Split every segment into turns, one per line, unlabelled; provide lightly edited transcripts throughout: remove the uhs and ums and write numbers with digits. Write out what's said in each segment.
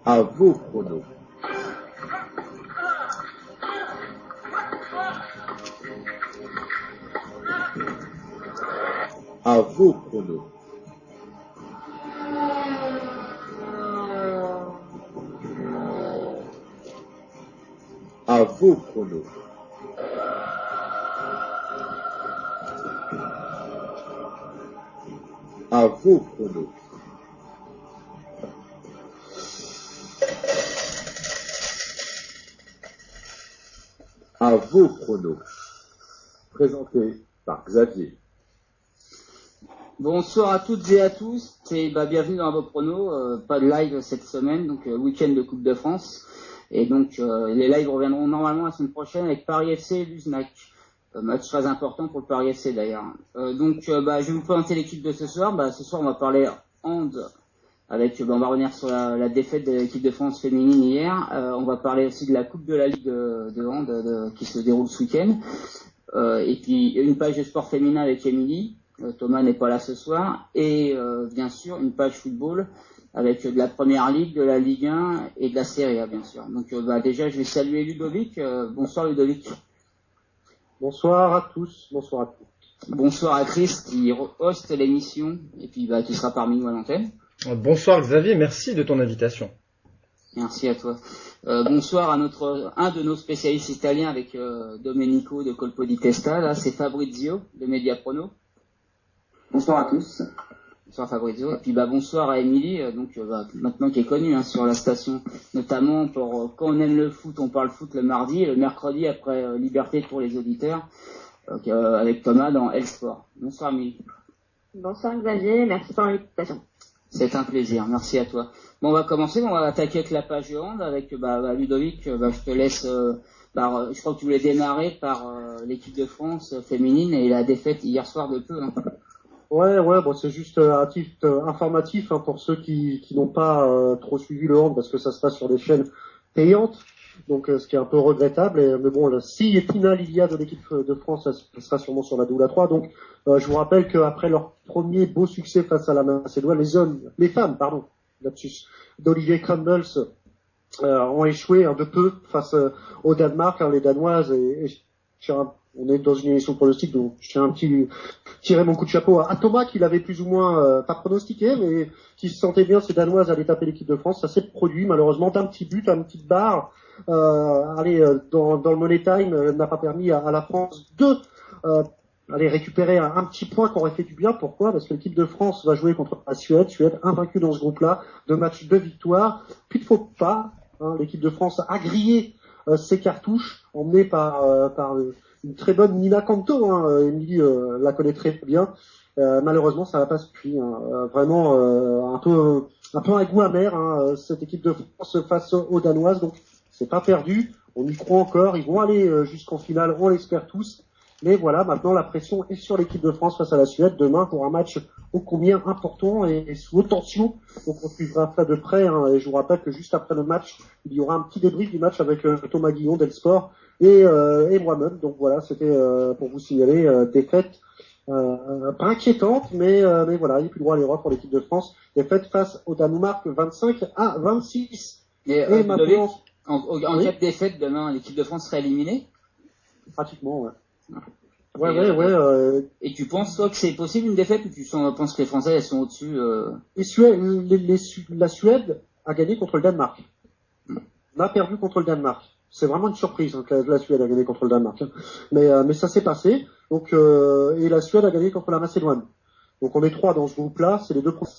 À vos pronos. À vos pronos. À vos pronos. À vos pronos. À vos pronos. Présenté par Xavier.
Bonsoir à toutes et à tous, et bienvenue dans vos pronos, pas de live cette semaine, donc week-end de Coupe de France, et donc les lives reviendront normalement la semaine prochaine avec Paris FC et Luznac, match très important pour le Paris FC d'ailleurs. Donc je vais vous présenter l'équipe de ce soir. Ce soir on va parler hand, avec on va revenir sur la défaite de l'équipe de France féminine hier, on va parler aussi de la Coupe de la Ligue de hand qui se déroule ce week-end, et puis une page de sport féminin avec Émilie. Thomas n'est pas là ce soir, et bien sûr une page football avec de la Première Ligue, de la Ligue 1 et de la Serie A bien sûr. Donc déjà je vais saluer Ludovic. Bonsoir Ludovic.
Bonsoir à tous, bonsoir à tous.
Bonsoir à Chris qui hoste l'émission et puis qui sera parmi nous à l'antenne.
Bonsoir Xavier, merci de ton invitation.
Merci à toi. Bonsoir à un de nos spécialistes italiens avec Domenico de Colpo di Testa, là c'est Fabrizio de Mediaprono.
Bonsoir à tous.
Bonsoir Fabrizio. Et puis bonsoir à Émilie, maintenant qui est connue sur la station, notamment pour quand on aime le foot, on parle foot le mardi et le mercredi après Liberté pour les auditeurs, avec Thomas dans El Sport. Bonsoir Émilie.
Bonsoir Xavier, merci pour l'invitation.
C'est un plaisir, merci à toi. Bon, on va commencer, on va attaquer avec la page de hand, avec Ludovic, je te laisse, je crois que tu voulais démarrer par l'équipe de France féminine et la défaite hier soir de peu.
Ouais, c'est juste un titre informatif pour ceux qui n'ont pas trop suivi le hand parce que ça se passe sur des chaînes payantes, donc ce qui est un peu regrettable. Mais bon, si finale il y a de l'équipe de France, ça sera sûrement sur la double à 3. Donc je vous rappelle qu'après leur premier beau succès face à la Macédoine, les femmes, lapsus, d'Olivier Crumbles ont échoué de peu face au Danemark. Les Danoises on est dans une émission pronostique, donc je tiens tirer mon coup de chapeau à Thomas qui l'avait plus ou moins pas pronostiqué, mais qui se sentait bien ces Danoises allaient taper l'équipe de France. Ça s'est produit malheureusement d'un petit but, une petite barre. Dans le Money Time n'a pas permis à la France de récupérer un petit point qui aurait fait du bien. Pourquoi? Parce que l'équipe de France va jouer contre la Suède invaincue dans ce groupe-là, 2 matchs, 2 victoires. Puis il ne faut pas, l'équipe de France a grillé ses cartouches, emmenée par une très bonne Nina Canto, Émilie la connaît très bien. Malheureusement, ça va pas se plier. Vraiment un peu un goût amer, cette équipe de France face aux Danoises. Donc c'est pas perdu. On y croit encore. Ils vont aller jusqu'en finale. On l'espère tous. Mais voilà, maintenant la pression est sur l'équipe de France face à la Suède demain pour un match ô combien important et sous haute tension. Donc on suivra ça de près. Et je vous rappelle que juste après le match, il y aura un petit débrief du match avec Thomas Guillon d'El Sport et moi-même. Donc voilà, c'était pour vous signaler défaite pas inquiétante, mais voilà, il n'y a plus droit à l'erreur pour l'équipe de France. Défaite face au Danemark 25-26.
Et maintenant, en cas de défaite demain, l'équipe de France sera éliminée?
Pratiquement, ouais.
Et tu penses, toi, que c'est possible une défaite, ou tu penses que les Français elles sont au-dessus
La Suède a gagné contre le Danemark. On a perdu contre le Danemark. C'est vraiment une surprise que la Suède a gagné contre le Danemark. Mais ça s'est passé. Donc et la Suède a gagné contre la Macédoine. Donc on est 3 dans ce groupe-là, c'est les 2 premiers.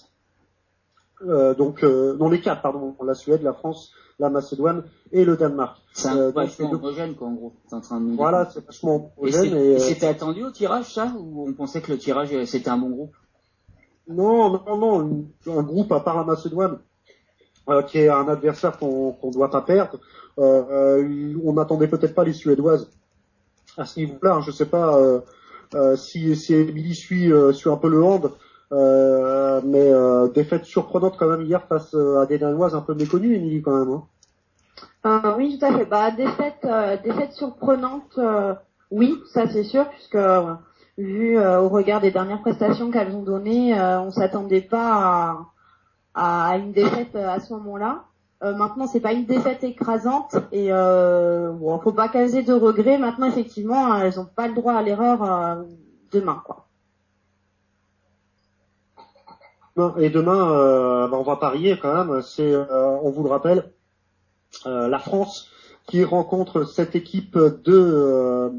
Non, les 4, pardon. La Suède, la France, la Macédoine et le Danemark.
C'est vachement homogène, quoi, en gros.
Voilà, c'est vachement homogène.
Et c'était attendu au tirage, ça? Ou on pensait que le tirage, c'était un bon groupe?
Non. Un groupe à part la Macédoine, qui est un adversaire qu'on doit pas perdre. On n'attendait peut-être pas les Suédoises à ce niveau-là. Je sais pas si Émilie suit un peu le hand. Mais défaite surprenante quand même hier face à des Danoises un peu méconnues, Émilie, quand même.
Oui, tout à fait. Défaite surprenante, oui, ça c'est sûr, puisque vu au regard des dernières prestations qu'elles ont données, on s'attendait pas à une défaite à ce moment-là. Maintenant, c'est pas une défaite écrasante et bon, faut pas caser de regrets. Maintenant, effectivement, elles ont pas le droit à l'erreur demain, quoi.
Et demain, on va parier quand même. C'est, on vous le rappelle, la France qui rencontre cette équipe de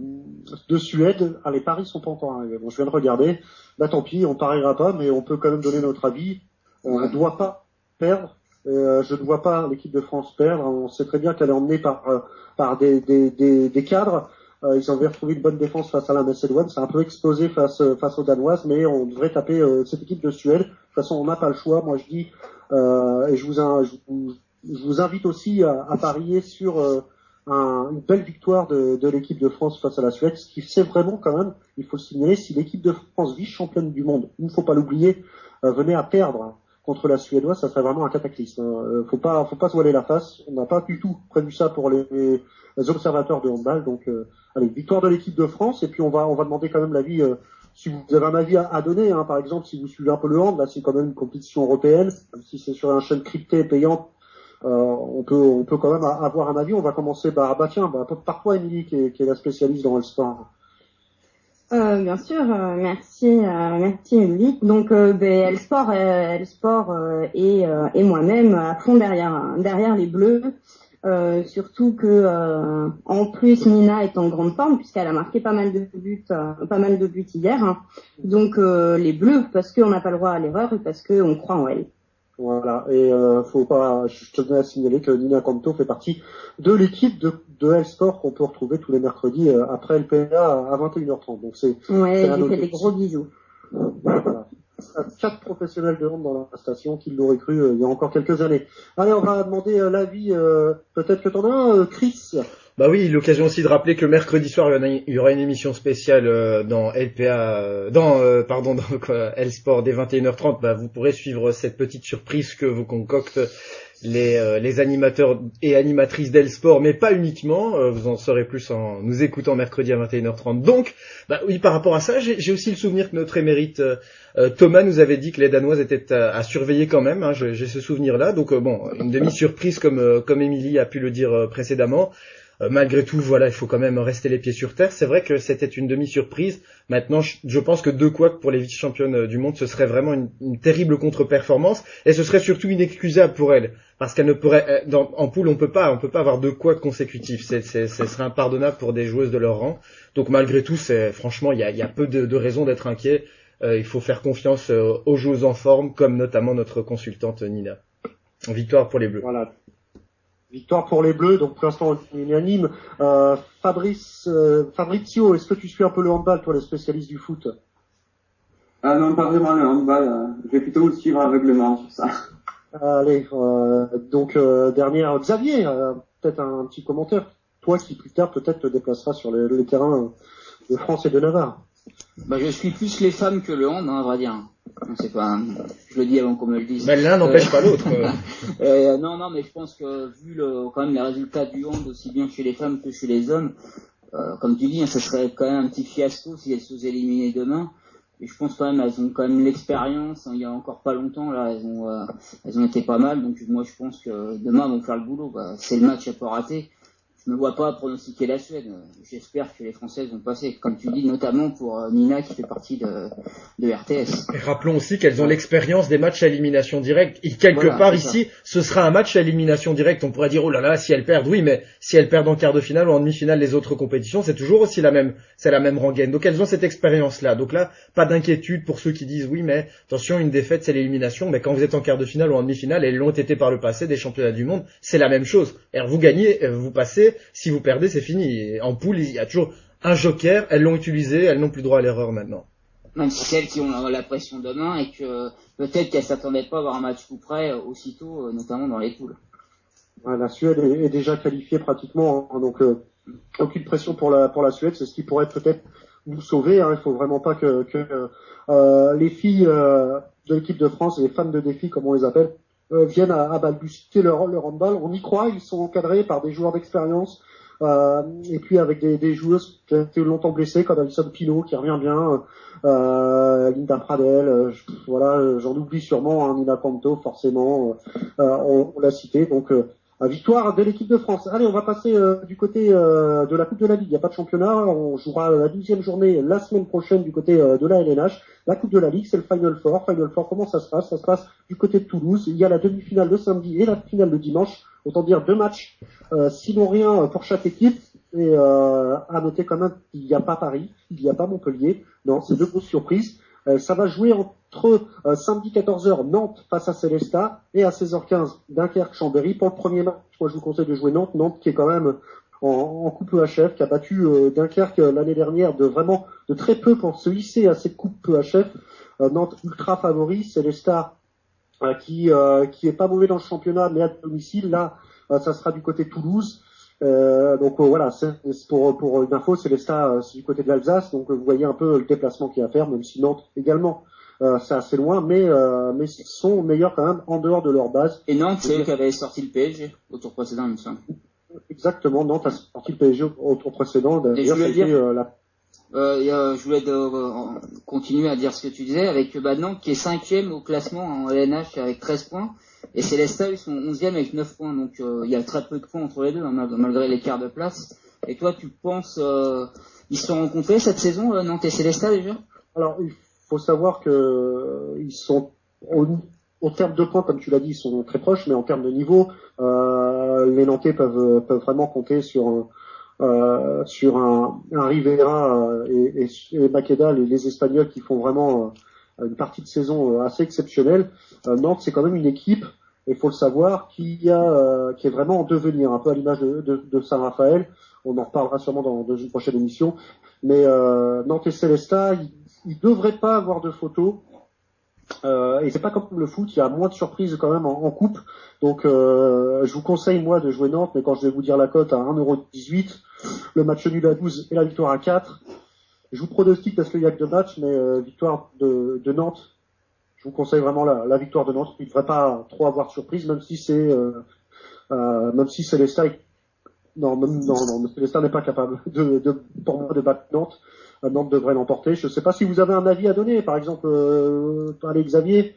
Suède. Ah, les paris sont pas encore arrivés. Bon, je viens de regarder. Bah tant pis, on pariera pas, mais on peut quand même donner notre avis. On ne doit pas perdre. Je ne vois pas l'équipe de France perdre. On sait très bien qu'elle est emmenée par des cadres. Ils ont retrouvé une bonne défense face à la Macédoine. C'est un peu explosé face aux Danoises, mais on devrait taper cette équipe de Suède. De toute façon, on n'a pas le choix. Moi, je dis, et je vous invite aussi à parier sur une belle victoire de l'équipe de France face à la Suède, ce qui c'est vraiment quand même, il faut le signaler, si l'équipe de France, vice-championne du monde, il ne faut pas l'oublier, venait à perdre contre la Suédoise, ça serait vraiment un cataclysme. Faut pas se voiler la face. On n'a pas du tout prévu ça pour les observateurs de handball. Donc, allez, victoire de l'équipe de France. Et puis on va demander quand même l'avis. Si vous avez un avis à donner, hein, par exemple, si vous suivez un peu le hand, là, c'est quand même une compétition européenne. Même si c'est sur une chaîne cryptée et payante, on peut quand même avoir un avis. On va commencer par toi, Émilie, qui est la spécialiste dans le sport.
Bien sûr, merci Émilie. Donc Elsport et moi-même à fond derrière les Bleus. Surtout que en plus Nina est en grande forme puisqu'elle a marqué pas mal de buts hier. Hein. Donc les Bleus parce qu'on n'a pas le droit à l'erreur et parce qu'on croit en elle.
Voilà, et je tenais à signaler que Nina Canto fait partie de l'équipe de Elsport qu'on peut retrouver tous les mercredis après LPA à 21h30. Donc c'est
j'ai fait des gros bisous.
Voilà. 4 professionnels de hand dans la station qui l'auraient cru il y a encore quelques années. Allez, on va demander l'avis, peut-être que t'en as un, Chris.
Bah oui, l'occasion aussi de rappeler que le mercredi soir, il y aura une émission spéciale dans LPA, dans Elsport dès 21h30. Bah, vous pourrez suivre cette petite surprise que vous concoctent les animateurs et animatrices d'Elsport, mais pas uniquement. Vous en saurez plus en nous écoutant mercredi à 21h30. Donc, bah oui, par rapport à ça, j'ai aussi le souvenir que notre émérite Thomas nous avait dit que les Danoises étaient à surveiller quand même. Hein, j'ai ce souvenir-là. Donc bon, une demi-surprise comme Émilie a pu le dire précédemment. Malgré tout, voilà, il faut quand même rester les pieds sur terre. C'est vrai que c'était une demi-surprise. Maintenant, je pense que 2 couacs pour les vice-championnes du monde, ce serait vraiment une terrible contre-performance, et ce serait surtout inexcusable pour elles, parce qu'elles ne pourraient, en poule, on peut pas avoir 2 couacs consécutifs. Ce serait impardonnable pour des joueuses de leur rang. Donc malgré tout, franchement, il y a peu de raisons d'être inquiet. Il faut faire confiance aux joueuses en forme, comme notamment notre consultante Nina. Victoire pour les Bleus.
Voilà. Victoire pour les Bleus, donc pour l'instant unanime. Fabrizio, est-ce que tu suis un peu le handball, toi, les spécialistes du foot?
Non, pas vraiment le handball. Je vais plutôt le suivre aveuglement sur ça.
Allez, dernière, Xavier, peut-être un petit commentaire. Toi qui plus tard peut-être te déplaceras sur les terrains de France et de Navarre.
Bah, je suis plus les femmes que le hand, hein, à vrai dire. Non, c'est pas, je le dis avant qu'on me le dise.
Mais l'un n'empêche pas l'autre.
Non, mais je pense que vu quand même les résultats du hand, aussi bien chez les femmes que chez les hommes, comme tu dis, hein, ça serait quand même un petit fiasco si elles se faisaient éliminer demain. Et je pense quand même, elles ont quand même l'expérience. Hein, il y a encore pas longtemps, là, elles ont été pas mal. Donc moi, je pense que demain, elles vont faire le boulot. Bah, c'est le match à pas rater. Je ne me vois pas pronostiquer la Suède. J'espère que les Françaises vont passer, comme tu dis, notamment pour Nina qui fait partie de RTS.
Et rappelons aussi qu'elles ont l'expérience des matchs à élimination directe. Et quelque part ici, ce sera un match à élimination directe. On pourrait dire, oh là là, si elles perdent, oui, mais si elles perdent en quart de finale ou en demi-finale les autres compétitions, c'est toujours aussi la même rengaine. Donc elles ont cette expérience-là. Donc là, pas d'inquiétude pour ceux qui disent, oui, mais attention, une défaite, c'est l'élimination. Mais quand vous êtes en quart de finale ou en demi-finale, elles l'ont été par le passé des championnats du monde, c'est la même chose. Alors vous gagnez, vous passez. Si vous perdez, c'est fini. Et en poule, il y a toujours un joker. Elles l'ont utilisé, elles n'ont plus droit à l'erreur maintenant.
Même si celles qui ont la pression demain et que peut-être qu'elles s'attendaient pas à avoir un match coup près aussitôt, notamment dans les poules.
La Suède est déjà qualifiée pratiquement, hein, donc aucune pression pour la Suède. C'est ce qui pourrait peut-être vous sauver. Hein. Il faut vraiment pas que les filles de l'équipe de France et les femmes de défi, comme on les appelle, viennent à balbutier leur handball. On y croit, ils sont encadrés par des joueurs d'expérience, Et puis avec des joueuses qui ont été longtemps blessées, comme Alison Pino qui revient bien, Linda Pradel, voilà, j'en oublie sûrement, hein, Nina Canto forcément, on l'a cité. Donc victoire de l'équipe de France. Allez, on va passer du côté de la Coupe de la Ligue. Il n'y a pas de championnat. On jouera la 12e journée la semaine prochaine du côté de la LNH. La Coupe de la Ligue, c'est le Final Four. Final Four, comment ça se passe? Ça se passe du côté de Toulouse. Il y a la demi-finale le samedi et la finale le dimanche. Autant dire 2 matchs, sinon rien pour chaque équipe. Et à noter quand même qu'il n'y a pas Paris, il n'y a pas Montpellier. Non, c'est 2 grosses surprises. Ça va jouer entre samedi 14h Nantes face à Célestat et à 16h15 Dunkerque-Chambéry. Pour le premier match, moi je vous conseille de jouer Nantes. Nantes qui est quand même en coupe EHF, qui a battu Dunkerque l'année dernière de très peu pour se hisser à cette coupe EHF. Nantes ultra favori, Célestat qui est pas mauvais dans le championnat mais à domicile. Là, ça sera du côté de Toulouse. Voilà, c'est pour une info, Célestat, c'est du côté de l'Alsace, donc vous voyez un peu le déplacement qu'il y a à faire, même si Nantes également, c'est assez loin, mais ils sont meilleurs quand même en dehors de leur base.
Et Nantes, c'est eux qui avaient sorti le PSG au tour précédent, il me semble.
Exactement, Nantes a sorti le PSG au tour précédent. D'ailleurs,
je voulais continuer à dire ce que tu disais, avec Nantes qui est 5e au classement en LNH avec 13 points. Et Célestat, ils sont 11e avec 9 points, donc il y a très peu de points entre les deux, malgré l'écart de place. Et toi, tu penses, ils se sont rencontrés cette saison, Nantes et Célestat déjà?
Alors, il faut savoir que ils sont au terme de points, comme tu l'as dit, ils sont très proches, mais en termes de niveau, les Nantais peuvent vraiment compter sur un Rivera et Maqueda, les Espagnols qui font vraiment une partie de saison assez exceptionnelle. Nantes, c'est quand même une équipe, il faut le savoir, qui est vraiment en devenir, un peu à l'image de Saint-Raphaël. On en reparlera sûrement dans une prochaine émission. Mais Nantes et Célestat, ils devraient pas avoir de photos. Et c'est pas comme le foot, il y a moins de surprises quand même en coupe. Donc je vous conseille moi de jouer Nantes, mais quand je vais vous dire la cote à 1,18€, le match nul à 12 et la victoire à 4, je vous pronostique parce qu'il y a que 2 matchs, mais victoire de Nantes. Je vous conseille vraiment la victoire de Nantes. Il ne devrait pas trop avoir de surprise, même si Célestat Célestat n'est pas capable pour moi de battre Nantes. Nantes devrait l'emporter. Je ne sais pas si vous avez un avis à donner, par exemple, allez Xavier.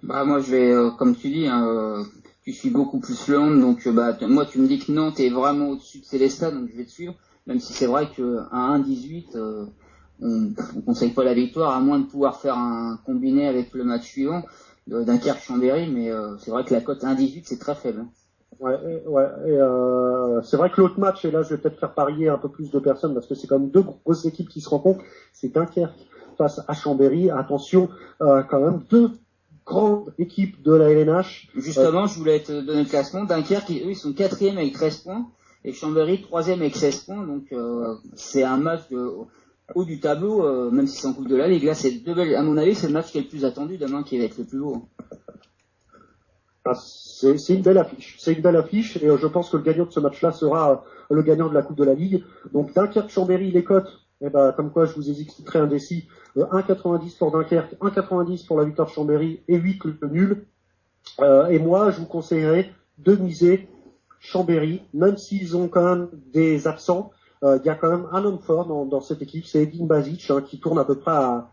Bah moi je vais, comme tu dis, tu suis beaucoup plus le hand, donc moi tu me dis que Nantes est vraiment au-dessus de Célestat, donc je vais te suivre. Même si c'est vrai que à 1,18, on conseille pas la victoire, à moins de pouvoir faire un combiné avec le match suivant Dunkerque-Chambéry, mais c'est vrai que la cote 1,18 c'est très faible.
Ouais. C'est vrai que l'autre match, et là je vais peut-être faire parier un peu plus de personnes parce que c'est quand même 2 grosses équipes qui se rencontrent. C'est Dunkerque face à Chambéry. Attention, quand même 2 grandes équipes de la LNH.
Justement, je voulais te donner le classement. Dunkerque, eux, ils sont 4e avec 13 points et Chambéry 3e avec 16 points. Donc c'est un match haut du tableau, même si c'est en Coupe de la Ligue. Là, c'est à mon avis, c'est le match qui est le plus attendu demain, qui va être le plus beau.
C'est une belle affiche. C'est une belle affiche et je pense que le gagnant de ce match-là sera le gagnant de la Coupe de la Ligue. Donc Dunkerque-Chambéry, les cotes, comme quoi je vous ai expliqué indécis, 1,90 pour Dunkerque, 1,90 pour la victoire de Chambéry et 8 le nul. Et moi, je vous conseillerais de miser Chambéry, même s'ils ont quand même des absents. Il y a quand même un homme fort dans cette équipe, c'est Edin Bazic, qui tourne à peu près à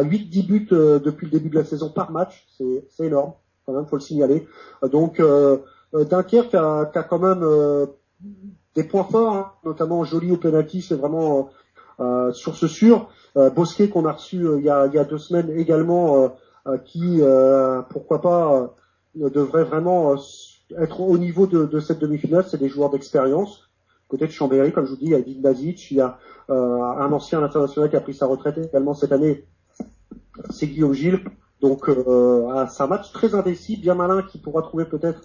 8-10 buts depuis le début de la saison par match. C'est énorme. Quand même, faut le signaler. Donc Dunkerque a quand même des points forts, hein, notamment Joly au penalty, c'est vraiment source sûre. Bosquet qu'on a reçu il y a 2 semaines également, qui pourquoi pas devrait vraiment être au niveau de cette demi-finale. C'est des joueurs d'expérience. Côté de Chambéry, comme je vous dis, il y a Edin Bazic, il y a un ancien international qui a pris sa retraite également cette année, c'est Guillaume Gilles. Donc c'est un match très indécis, bien malin, qui pourra trouver peut-être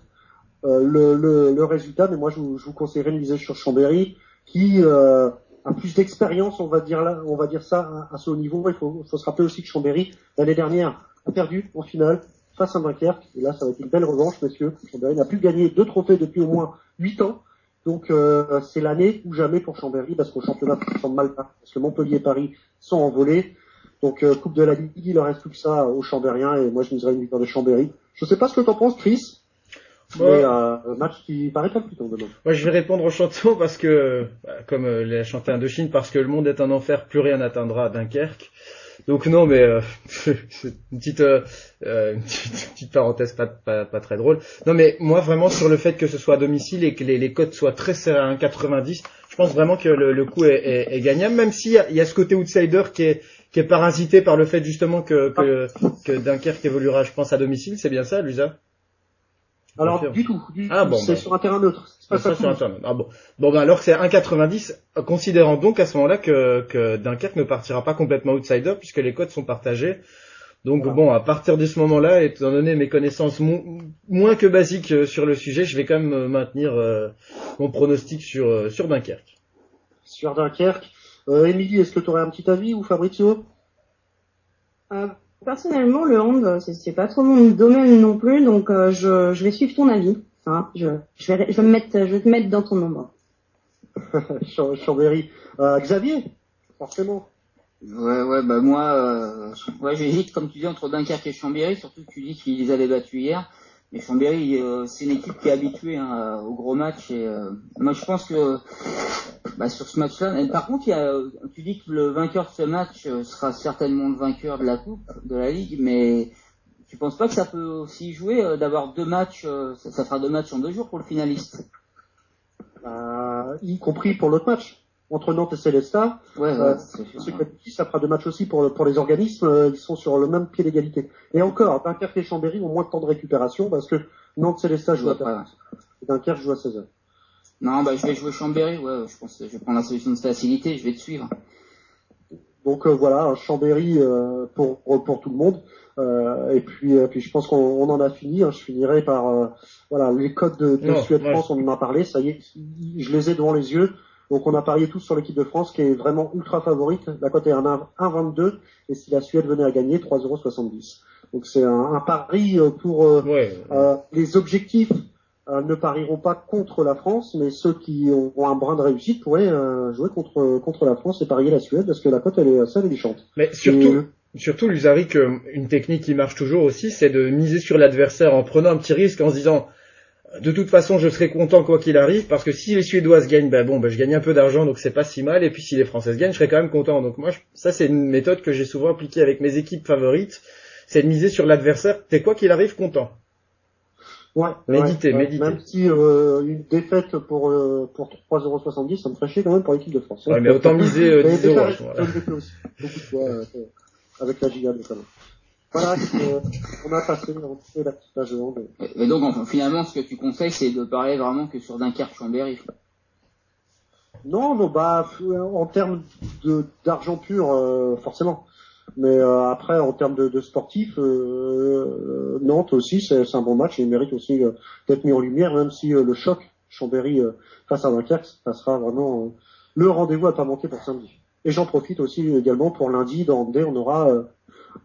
le résultat, mais moi je vous conseillerais de miser sur Chambéry, qui a plus d'expérience, on va dire ça à ce haut niveau. Il faut se rappeler aussi que Chambéry l'année dernière a perdu en finale face à Dunkerque, et là ça va être une belle revanche, messieurs. Chambéry n'a plus gagné 2 trophées depuis au moins 8 ans. Donc c'est l'année ou jamais pour Chambéry, parce qu'au championnat ça semble mal, parce que Montpellier et Paris sont envolés. Donc Coupe de la Ligue, il ne reste plus que ça aux Chambériens, et moi je miserais une victoire de Chambéry. Je ne sais pas ce que t'en penses, Chris. Mais un match qui paraît pas plus tôt demain.
Moi, je vais répondre aux chantons parce que, comme l'a chanté Indochine, parce que le monde est un enfer, plus rien n'atteindra Dunkerque. Donc non, mais c'est une petite parenthèse pas très drôle. Non, mais moi vraiment sur le fait que ce soit à domicile et que les cotes soient très serrées à 1,90, je pense vraiment que le coup est gagnable, même s'il y a ce côté outsider qui est parasité par le fait justement que Dunkerque évoluera, je pense, à domicile. C'est bien ça, Lusa?
Alors du tout. C'est sur un terrain neutre. C'est pas ça sur un terrain neutre.
Ah bon. Bon ben alors que c'est 1,90, considérant donc à ce moment-là que Dunkerque ne partira pas complètement outsider puisque les cotes sont partagées. Donc bon, à partir de ce moment-là, étant donné mes connaissances moins que basiques sur le sujet, je vais quand même maintenir mon pronostic sur Dunkerque.
Sur Dunkerque. Émilie, est-ce que tu aurais un petit avis ou Fabrizio?
Personnellement, le hand, c'est pas trop mon domaine non plus, donc je vais suivre ton avis. Hein. Je vais te mettre dans ton nombre.
Chambéry. Xavier, forcément.
Ouais, bah moi, j'hésite, comme tu dis, entre Dunkerque et Chambéry, surtout que tu dis qu'ils les avaient battus hier. Mais Chambéry, c'est une équipe qui est habituée au gros match et moi je pense que sur ce match-là, par contre, tu dis que le vainqueur de ce match sera certainement le vainqueur de la coupe, de la ligue, mais tu penses pas que ça peut aussi jouer d'avoir deux matchs, ça fera 2 matchs en 2 jours pour le finaliste,
y compris pour l'autre match entre Nantes et Célestat. Ça fera 2 matchs aussi pour les organismes. Ils sont sur le même pied d'égalité. Et encore, Dunkerque et Chambéry ont moins de temps de récupération parce que Nantes Célestat joue à 15h. Dunkerque joue à 16h.
Non, je vais jouer Chambéry. Ouais, je pense que je vais prendre la solution de facilité. Je vais te suivre.
Donc voilà, Chambéry pour tout le monde. Et puis je pense qu'on en a fini. Je finirai par les codes de Suède-France. On en a parlé. Ça y est, je les ai devant les yeux. Donc on a parié tous sur l'équipe de France qui est vraiment ultra favorite. La cote est à 1,22 et si la Suède venait à gagner, 3,70 €. Donc c'est un pari pour les objectifs. Ne parieront pas contre la France, mais ceux qui ont un brin de réussite pourraient jouer contre la France et parier la Suède parce que la cote elle est assez alléchante.
Mais surtout Lusarik, une technique qui marche toujours aussi, c'est de miser sur l'adversaire en prenant un petit risque en se disant de toute façon, je serai content quoi qu'il arrive, parce que si les Suédoises gagnent, je gagne un peu d'argent, donc c'est pas si mal, et puis si les Françaises gagnent, je serai quand même content. Donc moi, ça c'est une méthode que j'ai souvent appliquée avec mes équipes favorites, c'est de miser sur l'adversaire, t'es quoi qu'il arrive content. Méditer.
Même si une défaite pour 3,70 €, ça me ferait chier quand même pour l'équipe de France.
Ouais, mais autant miser 10 €.
Avec la giga de quand même. Voilà, on a passé la petite page de hand.
Et donc, finalement, ce que tu conseilles, c'est de parler vraiment que sur Dunkerque-Chambéry.
Non, en termes d'argent pur, forcément. Mais après, en termes de sportifs, Nantes aussi, c'est un bon match. Il mérite aussi d'être mis en lumière, même si le choc Chambéry face à Dunkerque, ça sera vraiment le rendez-vous à pas manquer pour samedi. Et j'en profite aussi également pour lundi, dans Andé, on aura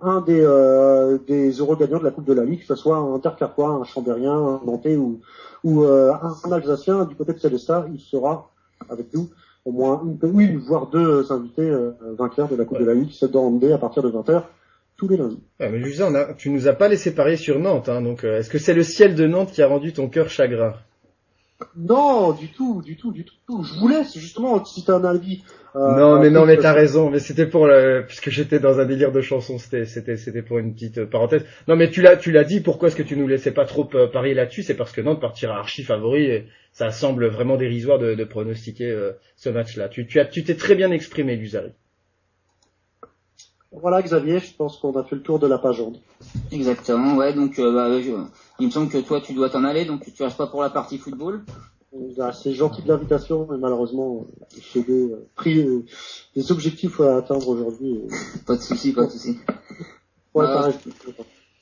un des heureux gagnants de la Coupe de la Ligue, que ce soit un Dunkerquois, un Chambérien, un Nantais ou un Alsacien du côté de Célestat, il sera avec nous au moins une voire 2 invités vainqueurs de la Coupe de la Ligue, c'est dans Andé à partir de 20h tous les lundis.
Ouais, mais Lusa, tu nous as pas laissé parier sur Nantes, hein, donc est-ce que c'est le ciel de Nantes qui a rendu ton cœur chagrin?
Non, du tout. Je vous laisse, justement, si t'as un avis.
Non, mais t'as raison, mais c'était puisque j'étais dans un délire de chanson, c'était pour une petite parenthèse. Non, mais tu l'as dit, pourquoi est-ce que tu nous laissais pas trop parier là-dessus? C'est parce que Nantes partira archi favori et ça semble vraiment dérisoire de pronostiquer ce match-là. Tu t'es très bien exprimé, Lusarik.
Voilà, Xavier, je pense qu'on a fait le tour de la page onde.
Exactement, ouais, donc il me semble que toi tu dois t'en aller, donc tu restes pas pour la partie football.
C'est gentil de l'invitation, mais malheureusement, j'ai des objectifs à atteindre aujourd'hui.
Pas de souci.
Ouais, pareil.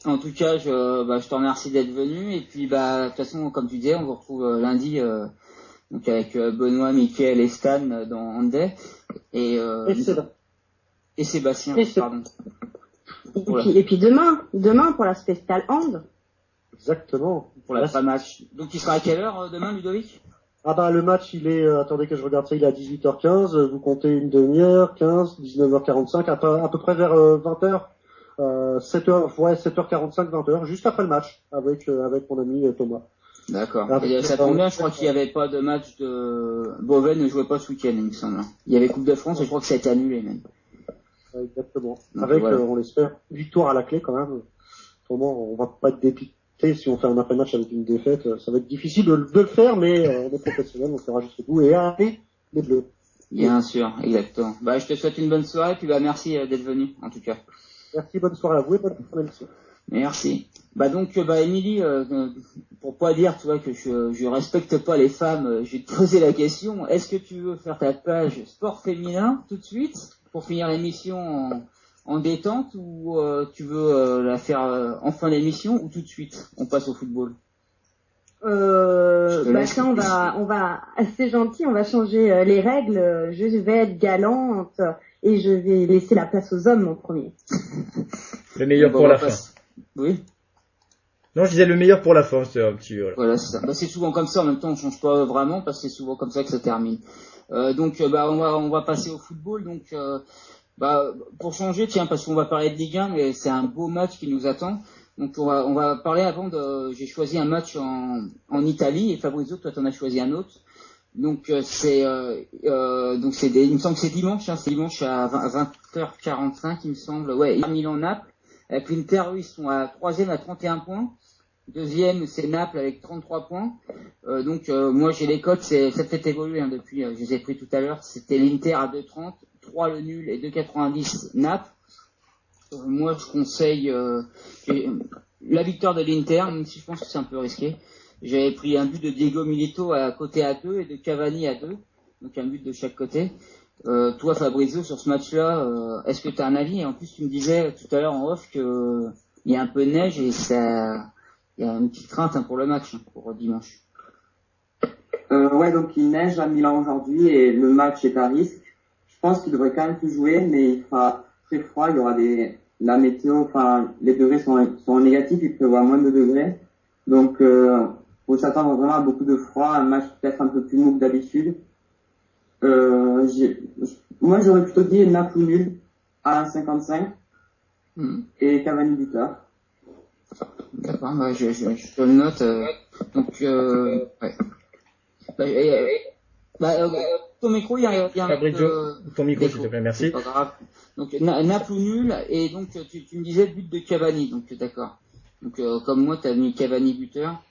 En tout cas, je te remercie d'être venu, et puis de toute façon, comme tu disais, on vous retrouve lundi donc avec Benoît, Mickaël et Stan dans Andé. Et Sébastien, pardon.
Et puis demain pour la spéciale hand.
Exactement.
Pour la match. Donc il sera à quelle heure demain, Ludovic?
Le match il est, attendez que je regarde ça, il est à 18h15, vous comptez une demi-heure, 15, 19h45, à peu près vers 20h, 7h45, 20h, juste après le match, avec mon ami Thomas.
D'accord. Et ça tombe bien, je crois qu'il n'y avait pas de match de... Beauvais ne jouait pas ce week-end, il me semble. Il y avait Coupe de France et je crois que ça a été annulé même.
Exactement.
Donc,
Avec,
voilà.
on l'espère, victoire à la clé quand même. Autrement, on va pas être dépité si on fait un après-match avec une défaite. Ça va être difficile de le faire, mais on est professionnel, on fera jusqu'au bout. Et allez, les Bleus.
Bien sûr, exactement. Bah, je te souhaite une bonne soirée, puis bah, merci d'être venu, en tout cas.
Merci, bonne soirée à vous et bonne soirée.
Merci. Bah donc, bah Émilie, pour pas dire, tu vois, que je respecte pas les femmes, je vais te poser la question. Est-ce que tu veux faire ta page sport féminin tout de suite pour finir l'émission en détente, ou tu veux la faire en fin d'émission, ou tout de suite on passe au football?
Ça, on va, c'est gentil, on va changer les règles. Je vais être galante et je vais laisser la place aux hommes en premier.
Le meilleur
Bon,
pour
on
la
va
fin.
passer- Oui.
Non, je disais le meilleur pour la fin, c'est un petit... Voilà.
Voilà, c'est ça. Bah, c'est souvent comme ça, en même temps on change pas vraiment parce que c'est souvent comme ça que ça termine. Bah on va passer au football. Donc bah pour changer, tiens, parce qu'on va parler de Ligue 1, mais c'est un beau match qui nous attend. Donc on va parler avant de... J'ai choisi un match en Italie et Fabrizio, toi t'en as choisi un autre. Donc il me semble que c'est dimanche, hein, c'est dimanche à 20h45 il me semble. Ouais, Milan-Naples. Avec l'Inter, eux, ils sont à 3e à 31 points. Deuxième, c'est Naples avec 33 points. Moi, j'ai les cotes, ça fait évoluer hein, depuis, je les ai pris tout à l'heure. C'était l'Inter à 2,30, 3 le nul et 2,90 Naples. Moi, je conseille la victoire de l'Inter, même si je pense que c'est un peu risqué. J'avais pris un but de Diego Milito à côté à 2 et de Cavani à 2, donc un but de chaque côté. Toi, Fabrizio, sur ce match-là, est-ce que tu as un avis? Et en plus, tu me disais tout à l'heure en off que il y a un peu de neige et ça, il y a une petite crainte hein, pour le match, hein, pour dimanche.
Ouais, donc il neige à Milan aujourd'hui et le match est à risque. Je pense qu'il devrait quand même plus jouer, mais il fera très froid. Il y aura la météo, enfin, les degrés sont négatifs, il peut y avoir moins de degrés. Donc, faut s'attendre vraiment à beaucoup de froid, un match peut-être un peu plus mou que d'habitude. Moi, j'aurais plutôt dit Naples ou nul à 1,55 et Cavani buteur.
D'accord, bah, je te le note. Ouais. Ton micro, il y a
Fabrizio, ton micro, s'il te plaît, merci.
C'est pas grave. Donc, Naples ou nul, et donc, tu me disais but de Cavani, donc, d'accord. Donc, comme moi, t'as mis Cavani buteur.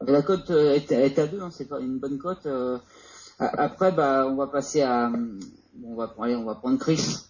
La cote est à 2, hein, c'est pas une bonne cote. Après, bah, on va passer à, on va prendre Chris.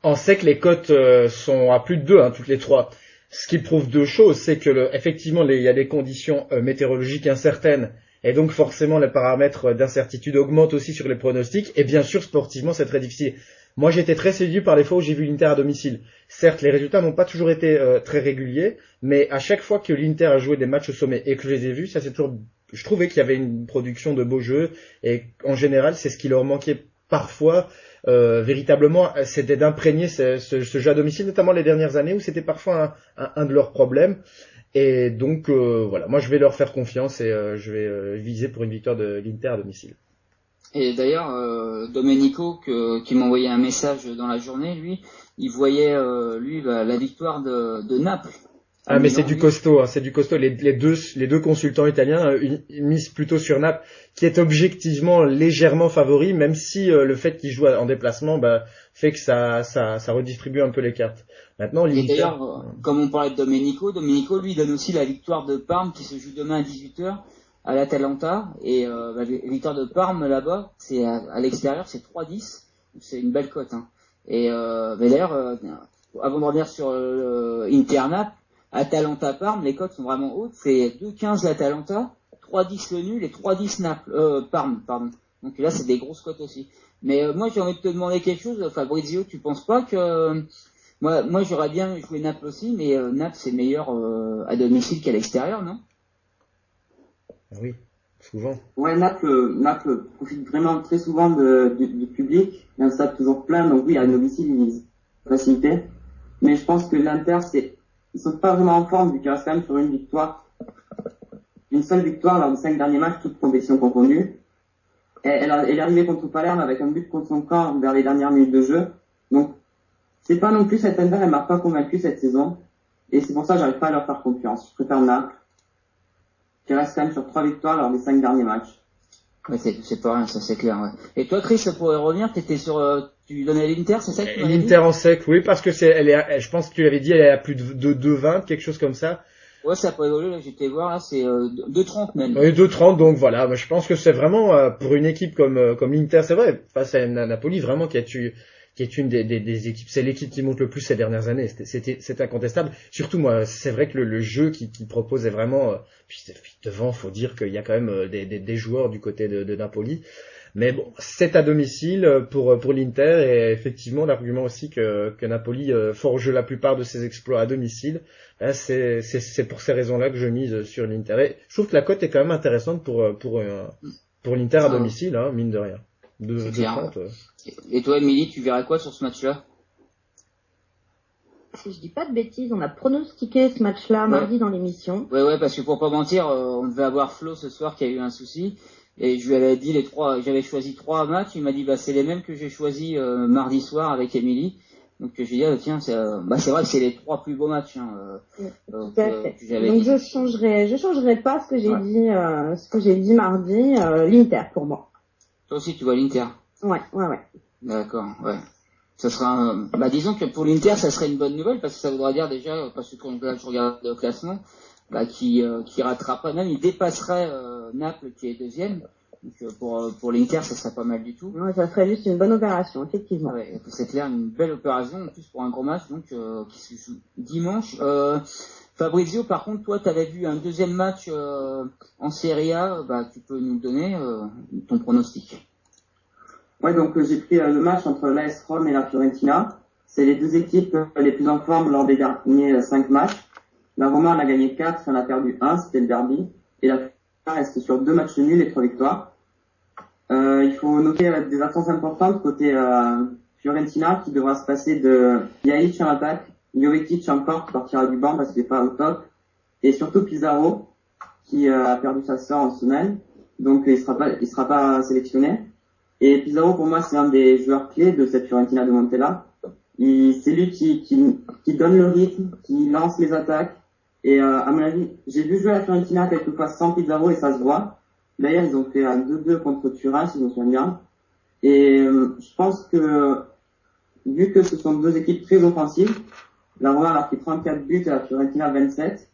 On sait que les cotes sont à plus de 2, hein, toutes les trois. Ce qui prouve deux choses, c'est que effectivement, il y a des conditions météorologiques incertaines, et donc forcément les paramètres d'incertitude augmentent aussi sur les pronostics, et bien sûr sportivement c'est très difficile. Moi j'ai été très séduit par les fois où j'ai vu l'Inter à domicile. Certes, les résultats n'ont pas toujours été très réguliers, mais à chaque fois que l'Inter a joué des matchs au sommet et que je les ai vus, ça c'est toujours, je trouvais qu'il y avait une production de beaux jeux, et en général c'est ce qui leur manquait parfois. Véritablement, c'était d'imprégner ce jeu à domicile, notamment les dernières années où c'était parfois un de leurs problèmes. Et donc voilà, moi je vais leur faire confiance et je vais viser pour une victoire de l'Inter à domicile.
Et d'ailleurs, Domenico, qui m'a envoyé un message dans la journée, lui, il voyait la victoire de Naples.
Ah mais c'est du costaud, hein, c'est du costaud. Les deux consultants italiens misent plutôt sur Naples, qui est objectivement légèrement favori, même si le fait qu'il joue en déplacement fait que ça redistribue un peu les cartes. Maintenant,
et d'ailleurs, comme on parlait de Domenico lui donne aussi la victoire de Parme qui se joue demain à 18h à l'Atalanta, et la victoire de Parme là-bas, c'est à l'extérieur, c'est 3-10, c'est une belle cote. Hein. Et mais d'ailleurs, avant de revenir sur Inter-Naples, Atalanta-Parme, les cotes sont vraiment hautes. C'est 2,15 l'Atalanta, 3,10 le nul et 3,10 Naples, Parme, pardon. Donc là, c'est des grosses cotes aussi. Mais moi, j'ai envie de te demander quelque chose, Fabrizio. Tu penses pas que moi, j'aurais bien joué Naples aussi, mais Naples c'est meilleur à domicile qu'à l'extérieur, non?
Oui, souvent.
Ouais, Naples profite vraiment très souvent du public. Il y a un stade toujours plein, donc oui, à domicile, ils ont facilité. Mais je pense que l'Inter, ils sont pas vraiment en forme, vu qu'ils restent quand même sur une victoire. Une seule victoire lors des 5 derniers matchs, toutes compétitions confondues. Elle est arrivée contre Palerme avec un but contre son camp vers les dernières minutes de jeu. Donc, c'est pas non plus cette Inter, elle m'a pas convaincu cette saison. Et c'est pour ça que j'arrive pas à leur faire confiance. Je préfère Naples. qui reste quand même sur 3 victoires lors des 5 derniers matchs.
Ouais, c'est pas rien, ça c'est clair. Ouais. Et toi, Chris, pour y revenir, t'étais sur, tu donnais l'Inter, c'est ça que tu m'avais dit?
L'Inter en sec, oui, parce que je pense que tu l'avais dit, elle est à plus de 2,20, quelque chose comme ça.
Ouais, ça a pas évolué, là, j'étais voir, là, c'est 2,30 même.
Oui, 2,30, donc voilà. Je pense que c'est vraiment, pour une équipe comme l'Inter, c'est vrai, face à Napoli, vraiment, qui est une des équipes, c'est l'équipe qui monte le plus ces dernières années. C'est incontestable. Surtout, moi, c'est vrai que le jeu qu'il propose est vraiment, puis devant, faut dire qu'il y a quand même des joueurs du côté de Napoli. Mais bon, c'est à domicile pour l'Inter, et effectivement, l'argument aussi que Napoli forge la plupart de ses exploits à domicile. Là, c'est pour ces raisons-là que je mise sur l'Inter. Et je trouve que la cote est quand même intéressante pour l'Inter à domicile, hein, mine de rien. De 30.
Et toi, Émilie, tu verrais quoi sur ce match-là?
Si je dis pas de bêtises, on a pronostiqué ce match-là mardi dans l'émission.
Ouais, parce que pour pas mentir, on devait avoir Flo ce soir qui a eu un souci. Et je lui avais dit j'avais choisi 3 matchs. Il m'a dit, c'est les mêmes que j'ai choisi mardi soir avec Émilie. Donc j'ai dit, tiens, c'est vrai que c'est les 3 plus beaux matchs.
Tout à fait. Donc je changerai pas ce que j'ai dit mardi, l'Inter pour moi.
Toi aussi, tu vois l'Inter? Ouais. D'accord, ouais. Ça sera, disons que pour l'Inter, ça serait une bonne nouvelle parce que ça voudra dire déjà, parce que quand je regarde le classement, qui rattraperait, même il dépasserait Naples qui est deuxième. Donc pour l'Inter, ça serait pas mal du tout.
Ouais, ça serait juste une bonne opération, effectivement.
Ouais, c'est clair, une belle opération en plus pour un gros match donc qui se joue dimanche. Fabrizio, par contre, toi, t'avais vu un deuxième match en Serie A, tu peux nous donner ton pronostic.
Ouais, donc j'ai pris le match entre l'AS Rome et la Fiorentina. C'est les deux équipes les plus en forme lors des derniers 5 matchs. La Roma en a gagné 4, elle en a perdu 1, c'était le derby. Et la Fiorentina reste sur 2 matchs nuls et 3 victoires. Il faut noter des absences importantes côté Fiorentina qui devra se passer de Jalic en attaque, Jovetic encore qui partira du banc parce qu'il n'est pas au top, et surtout Pizarro qui a perdu sa sœur en semaine, donc il sera pas sélectionné. Et Pizarro pour moi c'est un des joueurs clés de cette Fiorentina de Montella. C'est lui qui donne le rythme, qui lance les attaques. Et à mon avis, j'ai vu jouer la Fiorentina quelquefois sans Pizarro et ça se voit. D'ailleurs, ils ont fait un 2-2 contre Turin, si je me souviens bien. Et je pense que, vu que ce sont deux équipes très offensives, la Roma a marqué 34 buts et la Fiorentina 27,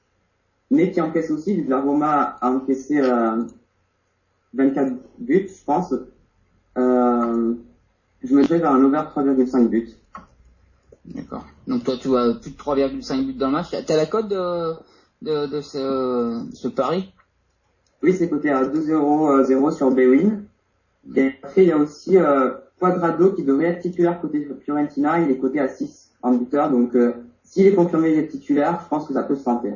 mais qui encaisse aussi, vu que la Roma a encaissé 24 buts, je pense. Je mettrais vers un over 3,5 buts.
D'accord. Donc toi, tu vois plus de 3,5 buts dans le match. T'as la cote de ce pari?
Oui, c'est coté à 2,0 sur Bwin. Et après, il y a aussi Quadrado qui devrait être titulaire côté Fiorentina. Il est coté à 6 en buteur. Donc, s'il est confirmé d'être titulaire, je pense que ça peut se tenter.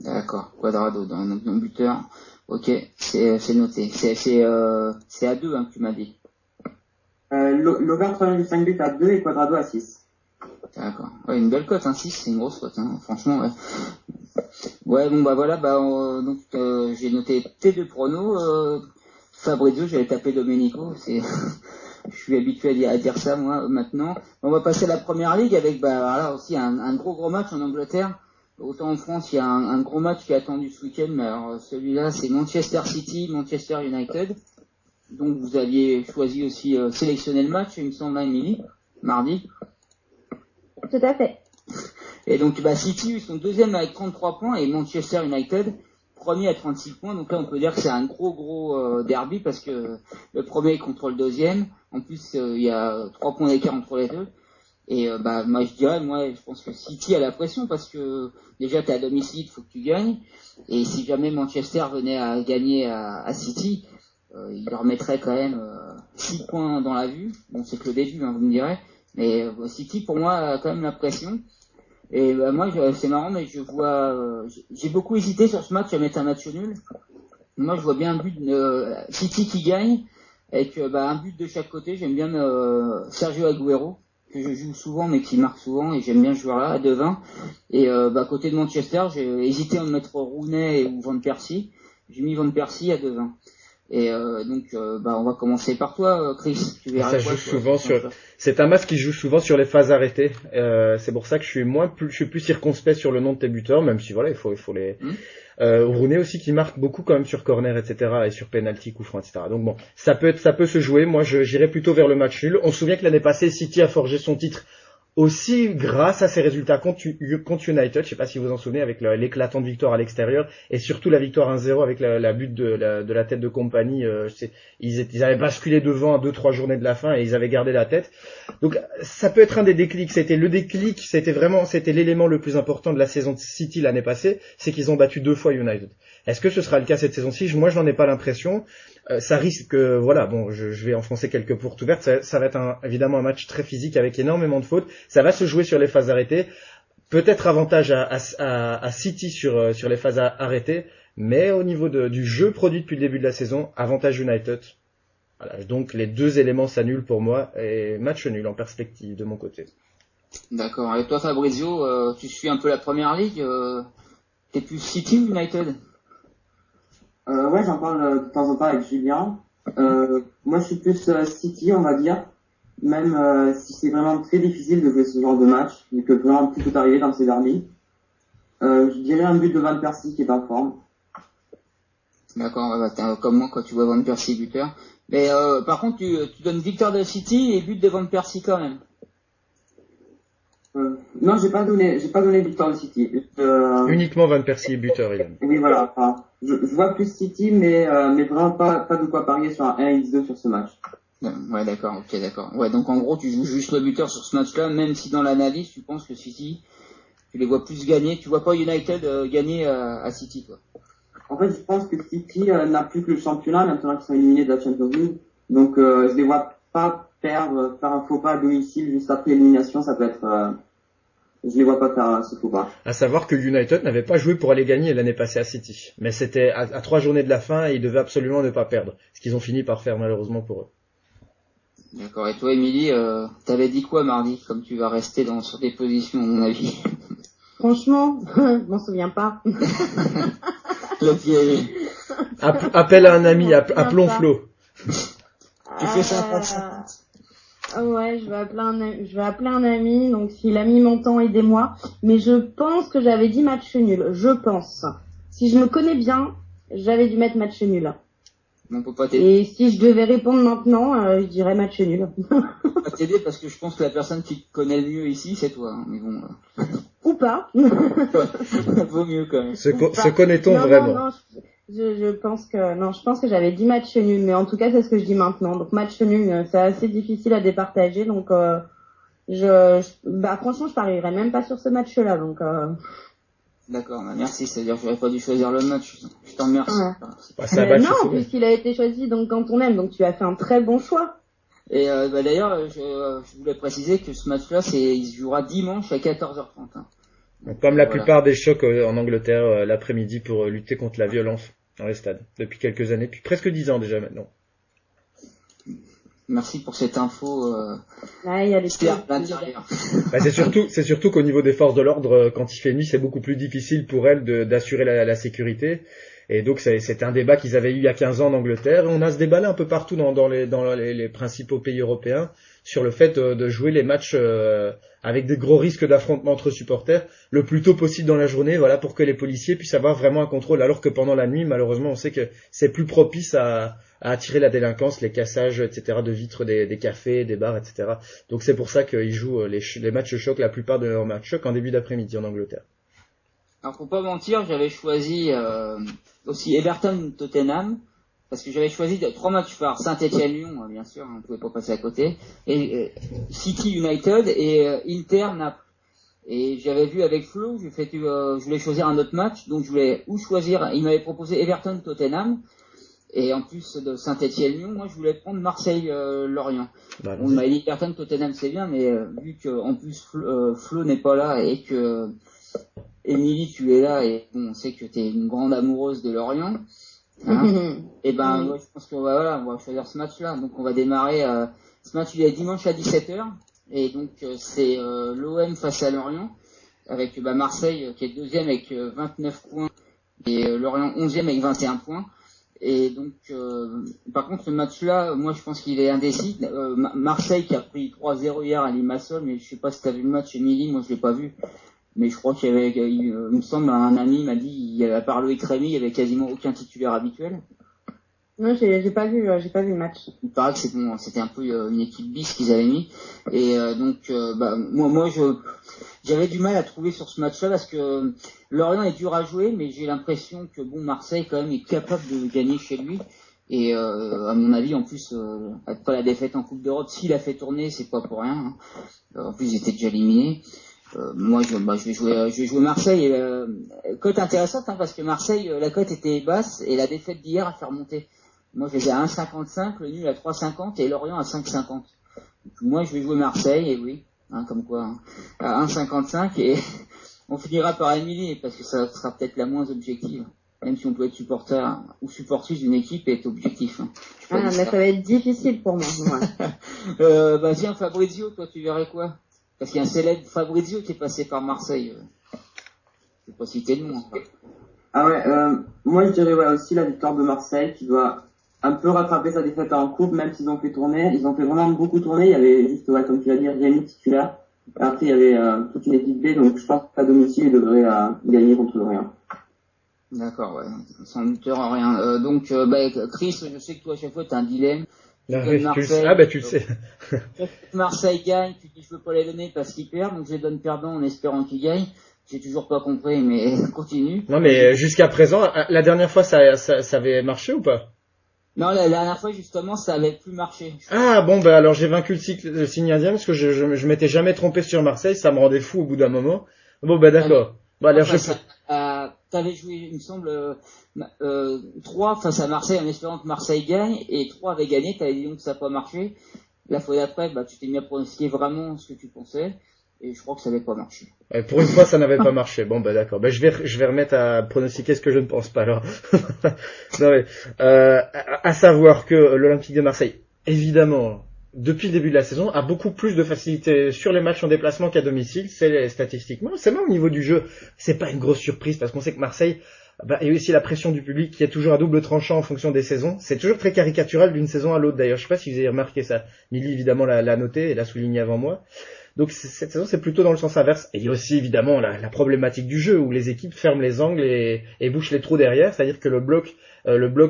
D'accord. Quadrado dans buteur. Ok, c'est noté. C'est à 2 que tu m'as dit.
L'over 3,5 buts à 2 et Quadrado à 6.
D'accord. Ouais, une belle cote, 6, c'est une grosse cote, franchement, ouais. Ouais, bon, voilà, donc, j'ai noté tes 2 pronos, Fabrizio, j'avais tapé Domenico, je suis habitué à dire ça, moi, maintenant. On va passer à la première ligue avec, voilà, aussi un gros match en Angleterre. Autant en France, il y a un gros match qui est attendu ce week-end, mais alors, celui-là, c'est Manchester City, Manchester United. Donc, vous aviez choisi aussi, sélectionner le match, il me semble, Émilie, mardi.
Tout à fait.
Et donc, City, ils sont deuxième avec 33 points et Manchester United, premier à 36 points. Donc là, on peut dire que c'est un gros derby parce que le premier est contre le deuxième. En plus, il y a 3 points d'écart entre les deux. Et moi, je pense que City a la pression parce que déjà, t'es à domicile, il faut que tu gagnes. Et si jamais Manchester venait à gagner à City, il leur mettrait quand même 6 points dans la vue. Bon, c'est que le début, vous me direz. Mais City, pour moi, a quand même la pression. Et moi, c'est marrant, mais je vois... j'ai beaucoup hésité sur ce match à mettre un match nul. Moi, je vois bien un but de City qui gagne, avec un but de chaque côté. J'aime bien Sergio Aguero, que je joue souvent, mais qui marque souvent, et j'aime bien ce joueur-là, à 2,20. Et côté de Manchester, j'ai hésité à mettre Rooney ou Van Persie. J'ai mis Van Persie à 2,20. Et on va commencer par toi, Chris. Tu verras
ça joue souvent c'est un match qui joue souvent sur les phases arrêtées. C'est pour ça que je suis plus circonspect sur le nom de tes buteurs, même si voilà, il faut les. Rooney aussi qui marque beaucoup quand même sur corner, etc. et sur penalty, coup franc, etc. Donc bon, ça peut se jouer. Moi, j'irais plutôt vers le match nul. On se souvient que l'année passée, City a forgé son titre aussi grâce à ses résultats contre United, je sais pas si vous vous en souvenez, avec l'éclatante victoire à l'extérieur et surtout la victoire 1-0 avec la but de la tête de compagnie. Ils avaient basculé devant à 2-3 journées de la fin et ils avaient gardé la tête. Donc ça peut être un des déclics. C'était l'élément le plus important de la saison de City l'année passée, c'est qu'ils ont battu 2 fois United. Est-ce que ce sera le cas cette saison-ci? Moi, je n'en ai pas l'impression. Ça risque, voilà, bon, je vais enfoncer quelques portes ouvertes. Ça va être évidemment un match très physique avec énormément de fautes. Ça va se jouer sur les phases arrêtées. Peut-être avantage à City sur les phases arrêtées, mais au niveau du jeu produit depuis le début de la saison, avantage United. Voilà, donc les deux éléments s'annulent pour moi et match nul en perspective de mon côté.
D'accord. Et toi, Fabrizio, tu suis un peu la première ligue. T'es plus City ou United?
Ouais, j'en parle de temps en temps avec Julien. Moi, je suis plus City, on va dire. Même si c'est vraiment très difficile de jouer ce genre de match, vu que vraiment tout peut arriver dans ces derbies. Je dirais un but de Van Persie qui est en forme.
D'accord, t'es comme moi quand tu vois Van Persie buteur. Mais par contre, tu donnes victoire de City et but de Van Persie quand même.
Non, j'ai pas donné victoire de City.
Uniquement Van Persie buteur, Ilan.
Oui, voilà. Enfin, je vois plus City, mais vraiment pas de quoi parier sur un 1x2 sur ce match.
Ouais, d'accord, ok, d'accord. Ouais, donc en gros, tu joues juste le buteur sur ce match-là, même si dans l'analyse, tu penses que City, tu les vois plus gagner. Tu vois pas United gagner à City, quoi.
En fait, je pense que City n'a plus que le championnat maintenant qu'ils sont éliminés de la Champions League. Donc, je les vois pas faire un faux pas à domicile juste après l'élimination. Ça peut être... je les vois pas faire ce faux pas.
À savoir que United n'avait pas joué pour aller gagner l'année passée à City. Mais c'était à 3 journées de la fin et ils devaient absolument ne pas perdre. Ce qu'ils ont fini par faire malheureusement pour eux.
D'accord. Et toi, Émilie, t'avais dit quoi mardi, comme tu vas rester sur tes positions, à mon avis?
Franchement, je m'en souviens pas.
Le piège.
Appelle à un ami, appelons Flo.
Tu fais ça.
Ouais, je vais appeler un ami, donc si l'ami m'entend, aidez-moi. Mais je pense que j'avais dit match nul. Je pense. Si je me connais bien, j'avais dû mettre match nul.
On peut pas t'aider.
Et si je devais répondre maintenant, je dirais match nul.
On peut pas t'aider parce que je pense que la personne qui te connaît le mieux ici, c'est toi. Hein. Mais bon.
Ou pas.
Vaut mieux quand même.
Se connaît-on vraiment?
Non, je pense que j'avais dit match nul, mais en tout cas c'est ce que je dis maintenant. Donc match nul, c'est assez difficile à départager, donc franchement je parierais même pas sur ce match-là, donc.
D'accord, merci. C'est-à-dire que j'aurais pas dû choisir le match. Je t'en remercie.
Ouais. Non, puisqu'il a été choisi donc quand on aime, donc tu as fait un très bon choix.
Et d'ailleurs, je voulais préciser que ce match-là, il se jouera dimanche à 14h30. Hein.
Donc, comme la plupart des chocs en Angleterre l'après-midi pour lutter contre la violence dans les stades depuis quelques années, depuis presque 10 ans déjà maintenant.
Merci pour cette info.
Il y a les
l'intérieur.
C'est surtout qu'au niveau des forces de l'ordre, quand il fait nuit, c'est beaucoup plus difficile pour elles d'assurer la sécurité. Et donc c'est un débat qu'ils avaient eu il y a 15 ans en Angleterre. On a ce débat là un peu partout dans les principaux pays européens sur le fait de jouer les matchs avec des gros risques d'affrontement entre supporters le plus tôt possible dans la journée, voilà, pour que les policiers puissent avoir vraiment un contrôle, alors que pendant la nuit, malheureusement, on sait que c'est plus propice à attirer la délinquance, les cassages, etc., de vitres des cafés, des bars, etc. Donc c'est pour ça qu'ils jouent les matchs chocs, la plupart de leurs matchs chocs en début d'après-midi en Angleterre.
Alors pour pas mentir, j'avais choisi aussi Everton-Tottenham, parce que j'avais choisi 3 matchs phares, Saint-Etienne-Lyon, bien sûr, on pouvait pas passer à côté, et City-United et Inter-Naples. Et j'avais vu avec Flo, je voulais choisir un autre match, donc je voulais il m'avait proposé Everton-Tottenham, et en plus de Saint-Etienne-Lyon, moi je voulais prendre Marseille-Lorient. On m'a dit Everton-Tottenham c'est bien, mais vu que en plus Flo n'est pas là et que Émilie tu es là, et bon, on sait que tu es une grande amoureuse de Lorient, hein, et moi, je pense qu'on va choisir ce match-là. Donc on va démarrer, ce match il est dimanche à 17h, et donc c'est l'OM face à Lorient, avec Marseille qui est deuxième avec 29 points, et Lorient 11e avec 21 points. Et donc, par contre, ce match-là, moi, je pense qu'il est indécis. Marseille qui a pris 3-0 hier à Limassol, mais je sais pas si t'as vu le match, Émilie, moi je l'ai pas vu. Mais je crois qu'il y avait, il me semble, un ami m'a dit, à part Loïc Rémy, il y avait quasiment aucun titulaire habituel.
Non, j'ai pas vu le match.
Il paraît que c'était un peu une équipe bis qu'ils avaient mis. Et donc, moi, j'avais du mal à trouver sur ce match-là parce que Lorient est dur à jouer, mais j'ai l'impression que Marseille quand même est capable de gagner chez lui. Et à mon avis, en plus, après la défaite en Coupe d'Europe, s'il a fait tourner, c'est pas pour rien. En plus, ils étaient déjà éliminés. Moi, je vais jouer Marseille. Cote intéressante, parce que Marseille, la cote était basse et la défaite d'hier a fait remonter. Moi, je les ai à 1,55, le nul à 3,50 et Lorient à 5,50. Moi, je vais jouer Marseille, et oui, comme quoi, à 1,55 et on finira par Émilie parce que ça sera peut-être la moins objective. Même si on peut être supporter ou supportrice d'une équipe et être objectif.
Mais ça va être difficile pour moi.
Tiens, Fabrizio, toi, tu verrais quoi? Parce qu'il y a un célèbre Fabrizio qui est passé par Marseille. Je vais pas citer le nom.
Ah ouais, moi je dirais aussi la victoire de Marseille qui doit un peu rattraper sa défaite en coupe, même s'ils ont fait tourner. Ils ont fait vraiment beaucoup tourner. Il y avait juste, comme tu l'as dit, Rémi titulaire. Et après, il y avait toute une équipe B, donc je pense qu'à domicile, ils devraient gagner contre Lorient.
D'accord, ouais. Sans buteur, rien. Donc, Chris, je sais que toi, à chaque fois, t'as un dilemme.
Tu le sais.
Marseille gagne, tu dis je veux pas les donner parce qu'ils perdent, donc je les donne perdants en espérant qu'ils gagnent. J'ai toujours pas compris, mais continue.
Non, mais jusqu'à présent, la dernière fois, ça avait marché ou pas?
Non, la dernière fois, justement, ça avait plus marché.
Ah, bon, alors j'ai vaincu le signe indien parce que je m'étais jamais trompé sur Marseille, ça me rendait fou au bout d'un moment. Bon, d'accord.
T'avais joué, il me semble, 3 face à Marseille en espérant que Marseille gagne, et 3 avaient gagné, t'avais dit donc que ça n'a pas marché. La fois d'après, tu t'es mis à pronostiquer vraiment ce que tu pensais, et je crois que ça n'avait pas marché.
Pour une fois, ça n'avait pas marché. Bon, d'accord. Je vais remettre à pronostiquer ce que je ne pense pas, alors. Non, mais, à savoir que l'Olympique de Marseille, évidemment, depuis le début de la saison, a beaucoup plus de facilité sur les matchs en déplacement qu'à domicile. C'est statistiquement, c'est même au niveau du jeu. C'est pas une grosse surprise parce qu'on sait que Marseille, et aussi la pression du public qui est toujours à double tranchant en fonction des saisons. C'est toujours très caricatural d'une saison à l'autre. D'ailleurs, je sais pas si vous avez remarqué ça. Milly, évidemment, l'a noté et l'a souligné avant moi. Donc cette saison, c'est plutôt dans le sens inverse. Et il y a aussi évidemment la problématique du jeu où les équipes ferment les angles et bouchent les trous derrière. C'est-à-dire que le bloc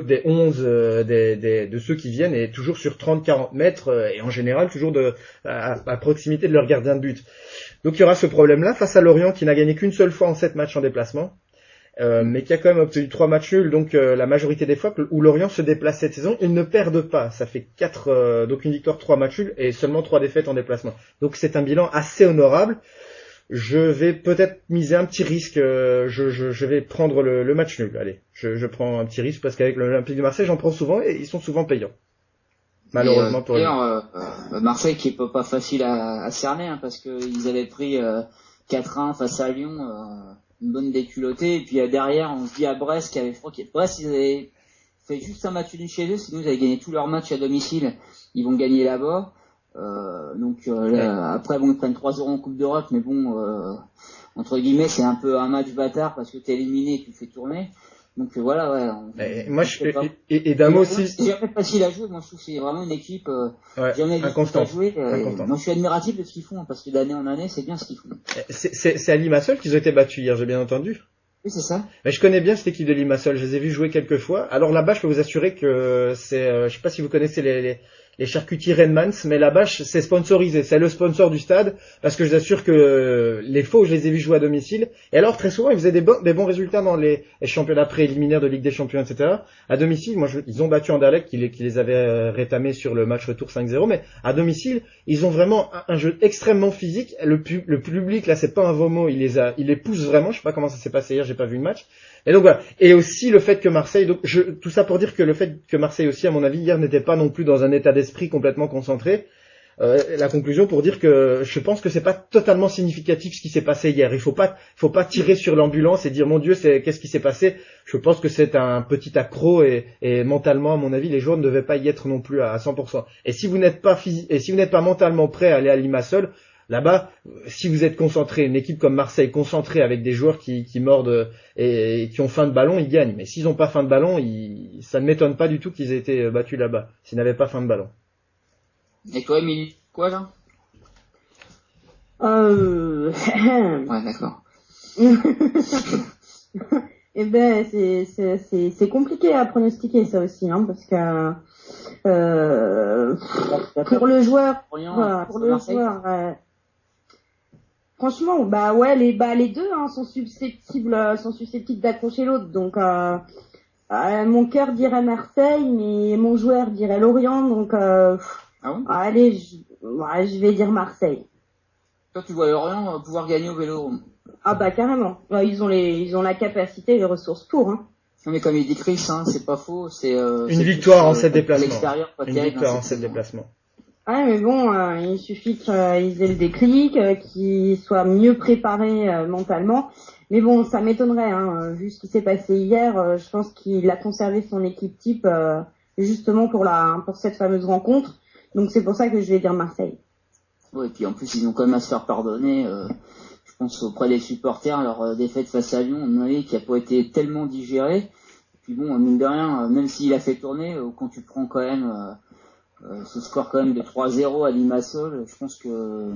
des 11 de ceux qui viennent est toujours sur 30-40 mètres et en général toujours à proximité de leur gardien de but. Donc il y aura ce problème-là face à Lorient qui n'a gagné qu'une seule fois en 7 matchs en déplacement. Mais qui a quand même obtenu 3 matchs nuls, donc la majorité des fois où Lorient se déplace cette saison, ils ne perdent pas. Ça fait 4, donc une victoire, 3 matchs nuls et seulement 3 défaites en déplacement. Donc c'est un bilan assez honorable. Je vais peut-être miser un petit risque. Je vais prendre le match nul. Allez, je prends un petit risque parce qu'avec l'Olympique de Marseille, j'en prends souvent et ils sont souvent payants. Malheureusement pour eux.
Marseille qui est pas facile à cerner, parce que ils avaient pris 4-1 face à Lyon. Une bonne déculottée, et puis derrière on se dit à Brest Brest ils avaient fait juste un match nul chez eux, sinon ils avaient gagné tous leurs matchs à domicile, ils vont gagner là-bas, après ils prennent 3-0 en Coupe d'Europe, mais entre guillemets c'est un peu un match bâtard parce que t'es éliminé et tu fais tourner. Donc voilà,
et d'un mot aussi.
C'est jamais facile à jouer. Moi, je trouve que c'est vraiment une équipe jamais difficile à jouer. Moi, je suis admiratif de ce qu'ils font, parce que d'année en année, c'est bien ce qu'ils font.
C'est à Limassol qu'ils ont été battus hier, j'ai bien entendu.
Oui, c'est ça.
Mais je connais bien cette équipe de Limassol. Je les ai vus jouer quelques fois. Alors là-bas, je peux vous assurer que c'est, je sais pas si vous connaissez les charcutiers Redmans, mais là-bas, c'est sponsorisé. C'est le sponsor du stade, parce que je vous assure que les faux, je les ai vus jouer à domicile. Et alors, très souvent, ils faisaient des bons résultats dans les championnats préliminaires de Ligue des Champions, etc. À domicile, ils ont battu Anderlecht, qui les avait rétamés sur le match retour 5-0, mais à domicile, ils ont vraiment un jeu extrêmement physique. Le public, là, c'est pas un vomo, il les pousse vraiment. Je sais pas comment ça s'est passé hier, j'ai pas vu le match. Et donc voilà. Et aussi le fait que Marseille, tout ça pour dire que le fait que Marseille aussi, à mon avis, hier n'était pas non plus dans un état d'esprit complètement concentré. La conclusion pour dire que je pense que c'est pas totalement significatif ce qui s'est passé hier. Il faut pas tirer sur l'ambulance et dire mon Dieu, qu'est-ce qui s'est passé. Je pense que c'est un petit accro et mentalement, à mon avis, les joueurs ne devaient pas y être non plus à 100%. Et si vous n'êtes pas mentalement prêt à aller à Limassol, là-bas, si vous êtes concentré, une équipe comme Marseille concentrée avec des joueurs qui mordent et qui ont faim de ballon, ils gagnent. Mais s'ils n'ont pas faim de ballon, ça ne m'étonne pas du tout qu'ils aient été battus là-bas, s'ils n'avaient pas faim de ballon.
Et toi, Émilie, quoi là?
Ouais,
Ouais, d'accord.
Eh ben, c'est compliqué à pronostiquer ça aussi, hein, parce que pour le joueur, franchement, bah ouais, les deux hein, sont susceptibles d'accrocher l'autre. Donc mon cœur dirait Marseille, mais mon joueur dirait Lorient. Donc allez, je vais dire Marseille.
Toi, tu vois Lorient pouvoir gagner au Vélodrome.
Ah bah carrément. Ils ont la capacité et les ressources pour. Hein.
Non mais comme il dit Chris, hein, c'est pas faux. C'est
une victoire en 7 déplacements.
Une
victoire en 7 déplacements.
Ouais, mais bon, il suffit qu'ils aient le déclic, qu'ils soient mieux préparés mentalement. Mais bon, ça m'étonnerait, hein, vu ce qui s'est passé hier. Je pense qu'il a conservé son équipe type justement pour cette fameuse rencontre. Donc c'est pour ça que je vais dire Marseille.
Ouais, et puis en plus ils ont quand même à se faire pardonner. Je pense auprès des supporters leur défaite face à Lyon, à mon avis, qui a pas été tellement digérée. Et puis bon, mine de rien, même s'il a fait tourner, quand tu prends quand même ce score quand même de 3-0 à Limassol, je pense que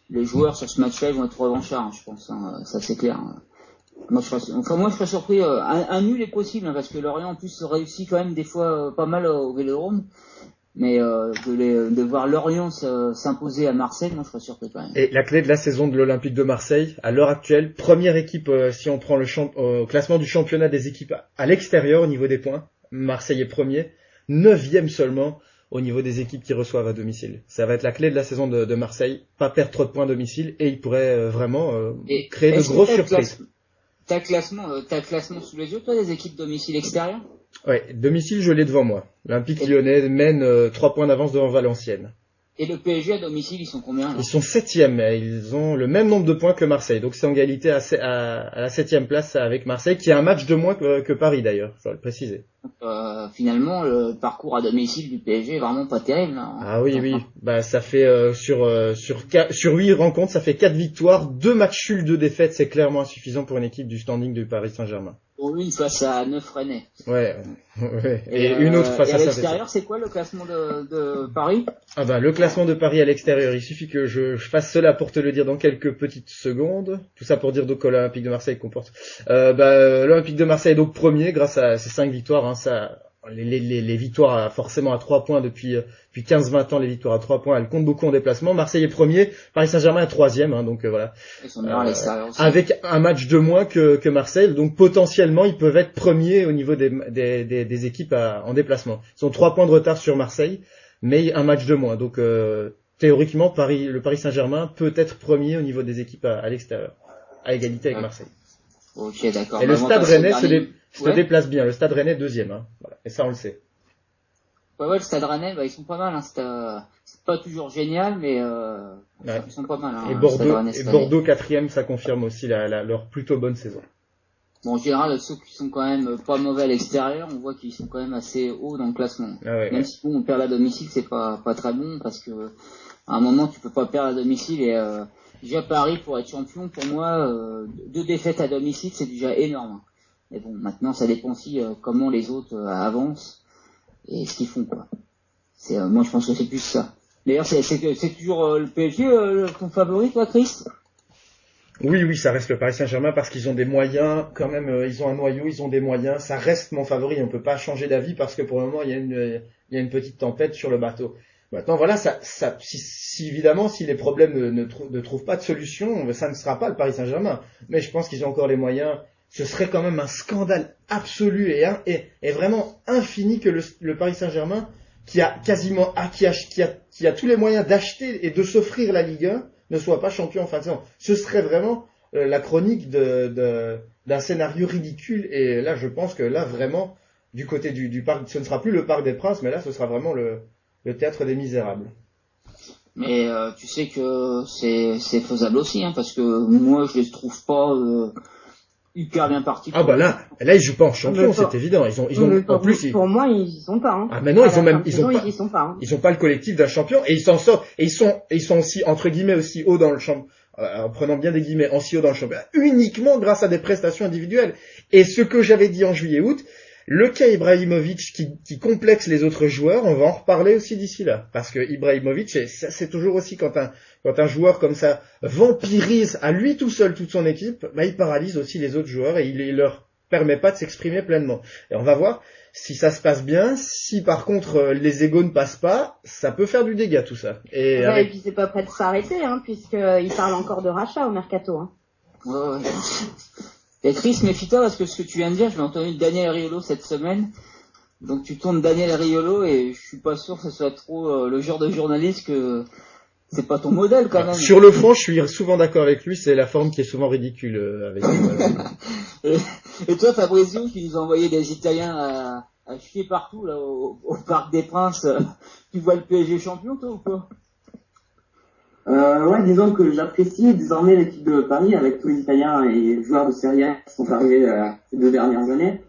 les joueurs sur ce match-là ils vont être revanchards, hein, je pense, hein, ça c'est clair. Moi je serais surpris, un nul est possible, hein, parce que Lorient en plus réussit quand même des fois pas mal au Vélodrome. Mais de voir Lorient s'imposer à Marseille, moi je serais surpris quand même.
Et la clé de la saison de l'Olympique de Marseille, à l'heure actuelle, première équipe si on prend au classement du championnat des équipes à l'extérieur au niveau des points, Marseille est premier, 9e seulement au niveau des équipes qui reçoivent à domicile. Ça va être la clé de la saison de Marseille, pas perdre trop de points à domicile et il pourrait vraiment créer de grosses surprises.
T'as classement sous les yeux, toi, des équipes domicile extérieures?
Ouais, domicile, je l'ai devant moi. L'Olympique Lyonnais mène 3 points d'avance devant Valenciennes.
Et le PSG à domicile, ils sont combien là?
Ils sont 7e, ils ont le même nombre de points que Marseille. Donc c'est en égalité à la 7e place avec Marseille, qui a un match de moins que Paris d'ailleurs, je dois le préciser.
Finalement, le parcours à domicile du PSG est vraiment pas terrible. Hein.
Ah oui, oui. Bah ça fait sur 8 rencontres, ça fait 4 victoires, 2 matchs nuls, 2 défaites. C'est clairement insuffisant pour une équipe du standing du Paris Saint-Germain.
Pour une face à 9 Rennais.
Ouais. Et une autre face à Saint-Etienne.
À l'extérieur, c'est quoi le classement de Paris?
Ah bah le classement de Paris à l'extérieur, il suffit que je fasse cela pour te le dire dans quelques petites secondes. Tout ça pour dire donc l'Olympique de Marseille comporte. L'Olympique de Marseille est donc premier grâce à ses 5 victoires. Hein, ça, les victoires forcément à 3 points depuis 15-20 ans, les victoires à 3 points, elles comptent beaucoup en déplacement. Marseille est premier, Paris Saint-Germain est 3e, hein, donc voilà.
Ils sont meilleurs à l'extérieur aussi.
Avec un match de moins que Marseille, donc potentiellement ils peuvent être premiers au niveau des équipes en déplacement. Ils ont 3 points de retard sur Marseille, mais un match de moins. Donc théoriquement, le Paris Saint-Germain peut être premier au niveau des équipes à l'extérieur, à égalité avec Marseille.
Ok, d'accord.
Et le Stade Rennais se déplace bien. Le Stade Rennais 2e, hein. Voilà. Et ça on le sait.
Ouais, le Stade Rennais, ils sont pas mal. Hein. C'est pas toujours génial, mais ils sont pas mal. Hein,
et Bordeaux 4e, ça confirme aussi leur plutôt bonne saison.
Bon, en général, ceux qui sont quand même pas mauvais à l'extérieur, on voit qu'ils sont quand même assez hauts dans le classement.
Ah ouais,
même si on perd à domicile, c'est pas très bon parce que à un moment tu peux pas perdre à domicile et déjà Paris pour être champion, pour moi, 2 défaites à domicile c'est déjà énorme. Mais bon, maintenant ça dépend aussi comment les autres avancent et ce qu'ils font quoi. Moi je pense que c'est plus ça. D'ailleurs c'est toujours le PSG ton favori toi Chris?
Oui, ça reste le Paris Saint-Germain parce qu'ils ont des moyens, quand même, ils ont un noyau, ils ont des moyens, ça reste mon favori, on peut pas changer d'avis parce que pour le moment, il y a une petite tempête sur le bateau. Maintenant, voilà, si évidemment, si les problèmes ne trouvent pas de solution, ça ne sera pas le Paris Saint-Germain. Mais je pense qu'ils ont encore les moyens. Ce serait quand même un scandale absolu et vraiment infini que le Paris Saint-Germain, qui a tous les moyens d'acheter et de s'offrir la Ligue 1, ne soit pas champion en fin de saison. Ce serait vraiment la chronique d'un scénario ridicule. Et là, je pense que là, vraiment, du côté du parc, ce ne sera plus le Parc des Princes, mais là, ce sera vraiment le théâtre des Misérables.
Mais tu sais que c'est faisable aussi, hein, parce que moi, je les trouve pas hyper bien partis.
Ah bah là, ils jouent pas en champion, c'est évident. Ils ont en plus
pour moi, ils y sont pas. Hein.
Ah mais non, ils ont pas le collectif d'un champion et ils s'en sortent et ils sont aussi entre guillemets aussi hauts dans le champ, en prenant bien des guillemets, aussi haut dans le championnat uniquement grâce à des prestations individuelles. Et ce que j'avais dit en juillet-août, Le cas Ibrahimovic qui complexe les autres joueurs, on va en reparler aussi d'ici là. Parce que Ibrahimovic, c'est toujours aussi quand un joueur comme ça vampirise à lui tout seul toute son équipe, bah, il paralyse aussi les autres joueurs et il leur permet pas de s'exprimer pleinement. Et on va voir si ça se passe bien, si par contre les égos ne passent pas, ça peut faire du dégât tout ça. Et
puis c'est pas prêt de s'arrêter, hein, puisqu'il parle encore de rachat au mercato. Hein.
Ouais. Et Chris, méfie-toi parce que ce que tu viens de dire, je l'ai entendu de Daniel Riolo cette semaine. Donc tu tournes Daniel Riolo et je suis pas sûr que ce soit trop le genre de journaliste que c'est pas ton modèle quand même.
Sur le fond, je suis souvent d'accord avec lui, c'est la forme qui est souvent ridicule avec lui.
Et toi, Fabrizio, qui nous envoyait des Italiens à chier partout là au Parc des Princes, tu vois le PSG champion toi ou pas?
Ouais, disons que j'apprécie désormais l'équipe de Paris avec tous les Italiens et joueurs de Serie A qui sont arrivés ces 2 dernières années.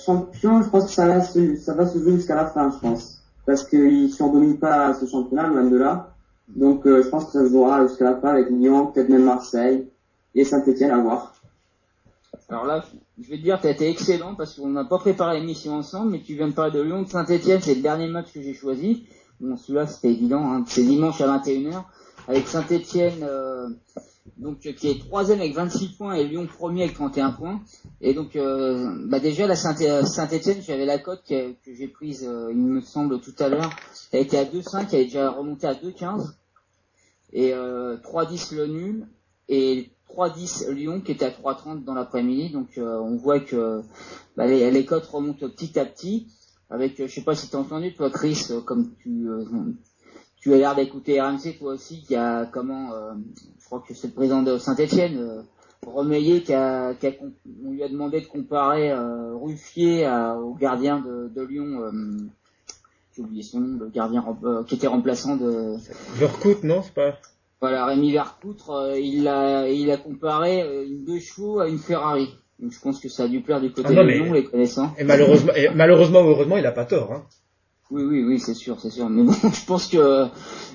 Champion, je pense que ça va se jouer jusqu'à la fin, je pense. Parce qu'ils surdominent pas ce championnat, loin de là. Donc je pense que ça se jouera jusqu'à la fin avec Lyon, peut-être même Marseille et Saint-Etienne à voir.
Alors là, je vais te dire, t'as été excellent parce qu'on n'a pas préparé l'émission ensemble, mais tu viens de parler de Lyon, de Saint-Etienne, c'est le dernier match que j'ai choisi. Bon, celui-là, c'était évident, hein. C'est dimanche à 21h, avec Saint-Etienne, donc, qui est 3e avec 26 points et Lyon 1er avec 31 points. Et donc, déjà, la Saint-Etienne, j'avais la cote que j'ai prise, il me semble, tout à l'heure. Elle était à 2,5, elle est déjà remontée à 2,15. Et, 3,10 le nul. Et 3,10 Lyon, qui était à 3,30 dans l'après-midi. Donc, on voit que, les cotes remontent petit à petit. Avec, je sais pas si t'as entendu, toi, Chris, comme tu as l'air d'écouter RMC, toi aussi, qui a je crois que c'est le président de Saint-Etienne, Remeillet, on lui a demandé de comparer Ruffier au gardien de Lyon, j'ai oublié son nom, le gardien qui était remplaçant de...
Vercoute, non, c'est pas...
Voilà, Rémi Vercoutre, il a comparé une 2 chevaux à une Ferrari. Donc je pense que ça a dû plaire du côté de Lyon, les connaissants.
Et malheureusement ou heureusement, il a pas tort, hein.
Oui, c'est sûr. Mais bon, je pense que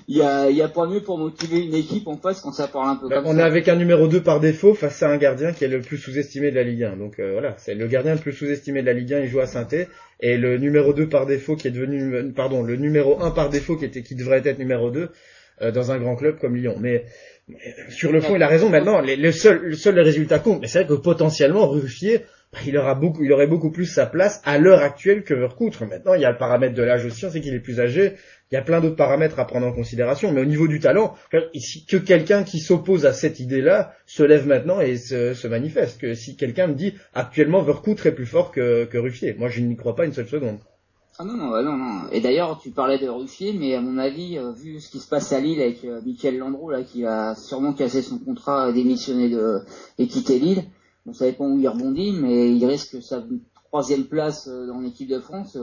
il y a pas mieux pour motiver une équipe en face quand ça parle un peu comme ça.
On est avec un numéro 2 par défaut face à un gardien qui est le plus sous-estimé de la Ligue 1. Donc voilà, c'est le gardien le plus sous-estimé de la Ligue 1, il joue à Saint-Étienne, et le numéro 2 par défaut qui est devenu le numéro 1 par défaut qui devrait être numéro 2 dans un grand club comme Lyon. Mais sur le fond, il a raison. Maintenant, le seul résultat compte. Mais c'est vrai que potentiellement, Ruffier, il aurait beaucoup plus sa place à l'heure actuelle que Vercoutre. Maintenant, il y a le paramètre de l'âge aussi, on sait qu'il est plus âgé. Il y a plein d'autres paramètres à prendre en considération. Mais au niveau du talent, que quelqu'un qui s'oppose à cette idée-là se lève maintenant et se manifeste. Que si quelqu'un me dit actuellement Vercoutre est plus fort que Ruffier, moi je n'y crois pas une seule seconde.
Ah non. Et d'ailleurs, tu parlais de Ruffier, mais à mon avis, vu ce qui se passe à Lille avec Michael Landreau, là, qui va sûrement casser son contrat, démissionner et quitter Lille, on savait pas où il rebondit, mais il risque sa 3e place dans l'équipe de France.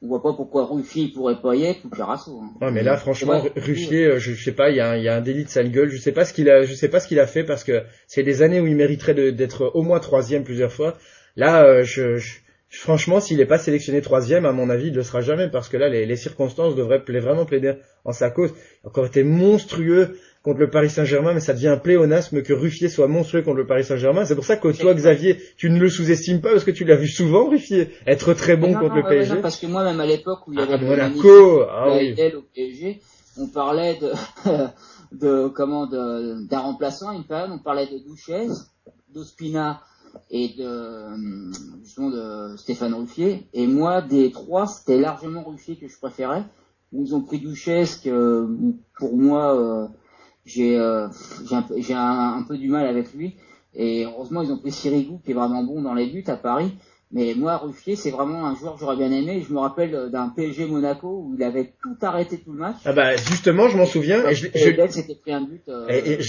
On voit pas pourquoi Ruffier pourrait pas y être ou Carasso. Hein.
Ouais, mais là, franchement, Ruffier, je sais pas, il y a un délit de sale gueule. Je sais pas ce qu'il a fait parce que c'est des années où il mériterait d'être au moins 3e plusieurs fois. Là, franchement, s'il est pas sélectionné 3e, à mon avis, il le sera jamais parce que là, les circonstances devraient vraiment plaider en sa cause. Il a encore été monstrueux contre le Paris Saint-Germain, mais ça devient un pléonasme que Ruffier soit monstrueux contre le Paris Saint-Germain. C'est pour ça que toi, Xavier, tu ne le sous-estimes pas parce que tu l'as vu souvent, Ruffier, être très bon contre le PSG.
Non, parce que moi, même à l'époque où il y avait
Monaco,
au PSG, on parlait d'un remplaçant, une période, on parlait de Douchez, d'Ospina et justement de Stéphane Ruffier. Et moi, des 3, c'était largement Ruffier que je préférais. Ils ont pris Douchez, que pour moi, j'ai un peu du mal avec lui. Et heureusement, ils ont pris Sirigu, qui est vraiment bon dans les buts à Paris. Mais moi, Ruffier, c'est vraiment un joueur que j'aurais bien aimé. Je me rappelle d'un PSG Monaco où il avait tout arrêté tout le match.
Ah bah justement, je m'en souviens.
Et s'était pris un but.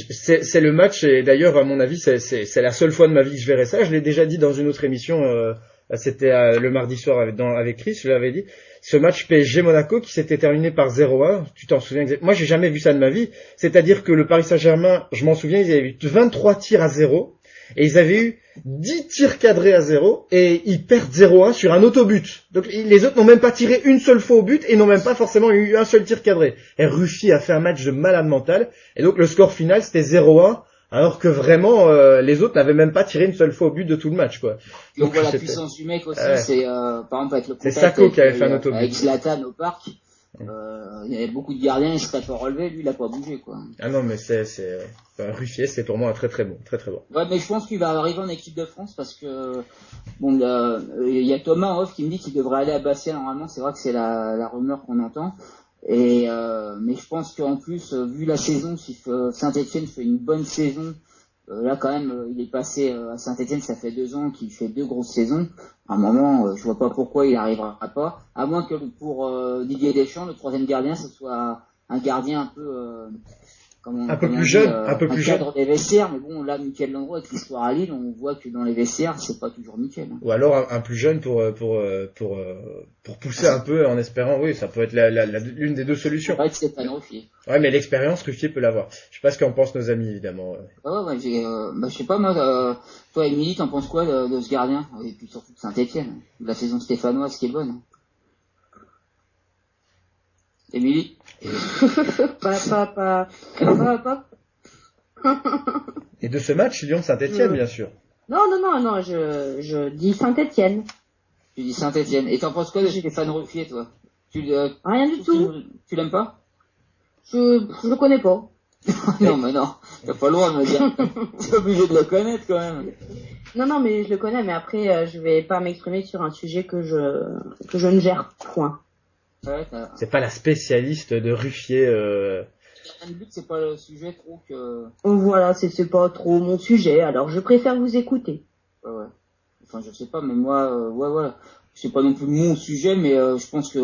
C'est le match. Et d'ailleurs, à mon avis, c'est la seule fois de ma vie que je verrai ça. Je l'ai déjà dit dans une autre émission. C'était le mardi soir avec Chris. Je l'avais dit. Ce match PSG Monaco qui s'était terminé par 0-1. Tu t'en souviens exactement? Moi, j'ai jamais vu ça de ma vie. C'est-à-dire que le Paris Saint-Germain, je m'en souviens, ils avaient eu 23 tirs à 0. Et ils avaient eu 10 tirs cadrés à 0 et ils perdent 0-1 sur un autobut. Donc les autres n'ont même pas tiré une seule fois au but et n'ont même pas forcément eu un seul tir cadré. Et Ruffier a fait un match de malade mental. Et donc le score final c'était 0-1 Alors que vraiment, les autres n'avaient même pas tiré une seule fois au but de tout le match, quoi.
Et on
Donc,
voit la
c'était-
puissance du mec aussi, c'est par exemple avec le
C'est
contact
Sacco qui avait fait un autobus.
avec Zlatan au parc. Il y avait beaucoup de gardiens, ils se seraient pas relevés, lui il a pas bougé quoi.
Ah non, mais Ruffier, c'est pour moi un très très bon.
Ouais, mais je pense qu'il va arriver en équipe de France parce que bon, il y a Thomas en off qui me dit qu'il devrait aller à Bastia normalement. C'est vrai que c'est la rumeur qu'on entend. Et mais je pense qu'en plus, vu la saison, si Saint-Etienne fait une bonne saison, là quand même, il est passé à Saint-Etienne, ça fait 2 ans qu'il fait 2 grosses saisons. À un moment, je vois pas pourquoi il arrivera pas, à moins que pour Didier Deschamps, le 3e gardien, ce soit un gardien un peu
Un peu plus jeune, un peu plus jeune.
cadre des vestiaires, mais bon, là, Michael Landreau, avec l'histoire à Lille, on voit que dans les vestiaires, c'est pas toujours nickel. Hein.
Ou alors un plus jeune pour pousser un peu en espérant, oui, ça peut être l'une des deux solutions.
C'est vrai que Stéphane Ruffier.
Ouais, mais l'expérience, Ruffier peut l'avoir. Je sais pas ce qu'en pensent nos amis, évidemment.
Ouais, je sais pas, moi, toi, Émilie, t'en penses quoi de ce gardien? Et puis surtout de Saint-Etienne, de la saison stéphanoise qui est bonne. Émilie?
Pas.
Et de ce match, Lyon-Saint-Etienne, bien sûr.
Non, je dis Saint-Etienne.
Tu dis Saint-Etienne. Et t'en penses quoi de Stéphane Ruffier, toi?
Rien du tout.
Tu l'aimes pas?
Je le connais pas.
Non, mais non. T'as pas le droit de me dire. T'es obligé de le connaître, quand même.
Non, mais je le connais, mais après, je vais pas m'exprimer sur un sujet que je ne gère point.
Ouais,
c'est pas la spécialiste de Ruffier.
Le but, c'est pas le sujet trop que.
Voilà, c'est pas trop mon sujet, alors je préfère vous écouter.
Ouais. Enfin, je sais pas, mais moi, voilà. C'est pas non plus mon sujet, mais je pense que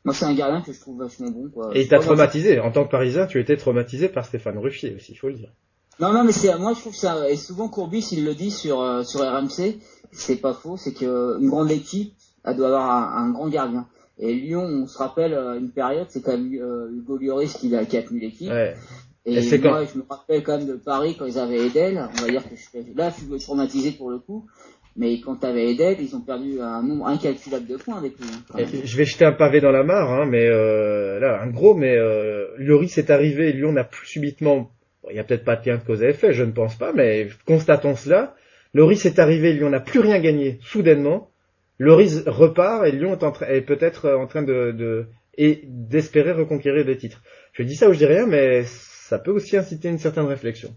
moi, c'est un gardien que je trouve vachement bon, quoi.
Et il t'a traumatisé. En tant que Parisien, tu étais traumatisé par Stéphane Ruffier aussi, il faut le dire.
Non, mais moi, je trouve ça, et souvent Courbis, il le dit sur RMC, c'est pas faux, c'est que une grande équipe, elle doit avoir un grand gardien. Et Lyon, on se rappelle une période, c'est quand même Hugo Lloris qui a tenu l'équipe. Ouais. Et moi, je me rappelle quand même de Paris quand ils avaient Edel. On va dire que je suis traumatisé pour le coup. Mais quand t'avais Edel, ils ont perdu un nombre incalculable de points avec lui.
Je vais jeter un pavé dans la mare, mais là, un gros, mais Lloris est arrivé, Lyon n'a plus subitement, il y a peut-être pas de lien de cause à effet, je ne pense pas, mais constatons cela. Lloris est arrivé, Lyon n'a plus rien gagné, soudainement. Lloris repart et Lyon est peut-être en train d'espérer reconquérir des titres. Je dis ça ou je dis rien, mais ça peut aussi inciter une certaine réflexion.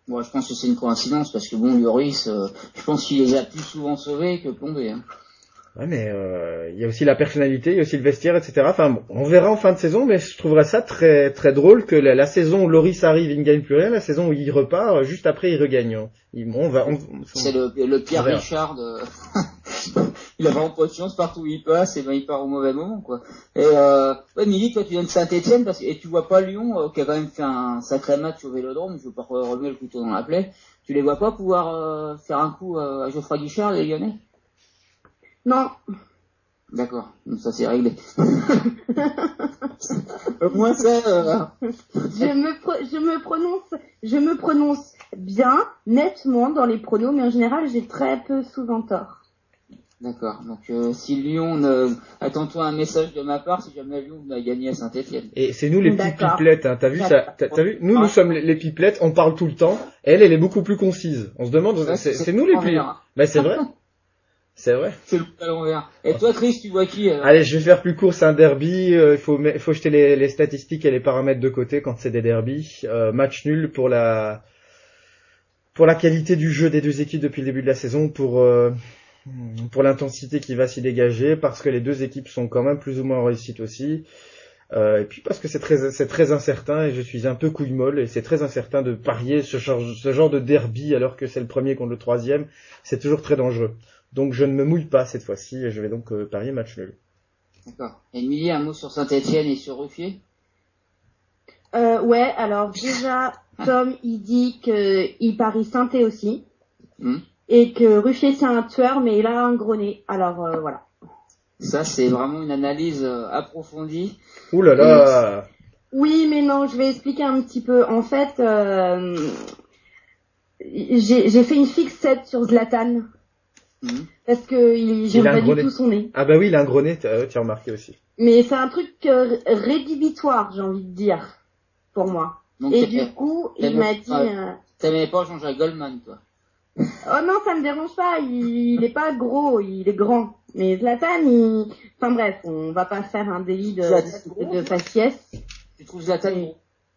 Moi, je pense que c'est une coïncidence parce que bon, Lloris, je pense qu'il les a plus souvent sauvés que plombés. Hein.
Ouais, mais il y a aussi la personnalité, il y a aussi le vestiaire, etc. Enfin, bon, on verra en fin de saison, mais je trouverais ça très très drôle que la saison où Lloris arrive, il ne gagne plus rien, la saison où il repart, juste après il regagne.
C'est le Pierre Richard de... Il a vraiment pas de chance partout où il passe, et ben il part au mauvais moment, quoi. Et Mili, toi tu viens de Saint-Etienne et tu vois pas Lyon qui a quand même fait un sacré match au Vélodrome. Je veux pas remuer le couteau dans la plaie. Tu les vois pas pouvoir faire un coup à Geoffroy Guichard, les Lyonnais?
Non.
D'accord, donc ça c'est réglé. Au moins ça.
Je me prononce bien, nettement dans les pronos, mais en général j'ai très peu souvent tort.
D'accord. Donc si Lyon, attends-toi un message de ma part si jamais Lyon a gagné à Saint-Etienne.
Et c'est nous les petites pipelettes, hein. T'as vu ça? T'as vu? Nous sommes les pipelettes, on parle tout le temps. Elle est beaucoup plus concise. On se demande, c'est nous les plus. Ben c'est vrai. C'est vrai.
C'est le à l'envers. Et toi, Chris, tu vois qui
Allez, je vais faire plus court, c'est un derby. Il faut jeter les statistiques et les paramètres de côté quand c'est des derbys. Match nul pour la qualité du jeu des deux équipes depuis le début de la saison, pour l'intensité qui va s'y dégager, parce que les deux équipes sont quand même plus ou moins en réussite aussi. Et puis parce que c'est très incertain et je suis un peu couille molle et c'est très incertain de parier ce genre de derby alors que c'est le premier contre le troisième. C'est toujours très dangereux. Donc je ne me mouille pas cette fois-ci et je vais donc parier match nul.
D'accord. Émilie, un mot sur Saint-Etienne et sur Ruffier?
Ouais, alors déjà, Tom, il dit qu'il parie Saint-Etienne aussi. Et que Ruffier c'est un tueur, mais il a un gros nez. Alors voilà.
Ça, c'est vraiment une analyse approfondie.
Ouh là là.
Oui, mais non, je vais expliquer un petit peu. En fait, j'ai fait une fixette sur Zlatan. Parce que j'aime pas du tout son nez.
Ah bah oui, il a un gros nez, tu as remarqué aussi.
Mais c'est un truc rédhibitoire, j'ai envie de dire, pour moi.
Donc,
Et du coup, il m'a dit...
T'aimais pas Jean-Jacques Goldman, toi?
Oh non, ça me dérange pas, il est pas gros, il est grand. Mais Zlatan, enfin bref, on va pas faire un délit de faciès.
Tu trouves Zlatan gros?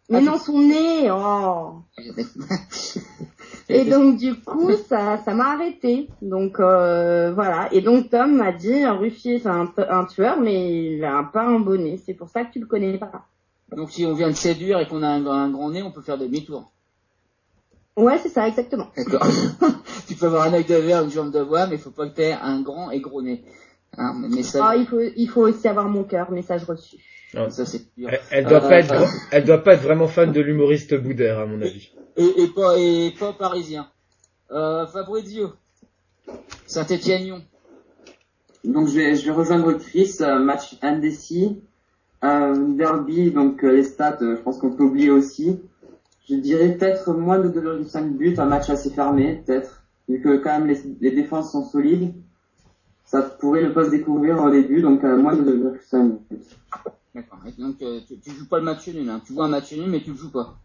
Mais non, son nez, oh. Et donc du coup, ça m'a arrêté. Donc voilà. Et donc Tom m'a dit, Ruffier c'est un tueur, mais il a pas un bonnet. C'est pour ça que tu le connais pas.
Donc si on vient de séduire et qu'on a un grand nez, on peut faire demi-tour.
Ouais, c'est ça, exactement.
D'accord. Tu peux avoir un œil de verre, une jambe de bois, mais il faut pas que tu aies un grand et gros nez. Hein, message...
Ah, il faut aussi avoir mon cœur, message reçu.
Non.
Ça c'est pire.
Elle doit pas être vraiment fan de l'humoriste Boudère, à mon avis.
Et pas parisien. Fabrizio. Saint-Étienne-Lyon.
Donc je vais rejoindre Chris, match indécis, derby, donc les stats, je pense qu'on peut oublier aussi. Je dirais peut-être moins de 2,5 buts, un match assez fermé, peut-être, vu que quand même les défenses sont solides. Ça pourrait ne pas se découvrir au début, donc moins de 2,5 buts.
D'accord. Et donc tu joues pas le match nul, hein. Tu vois un match nul, mais tu le joues pas.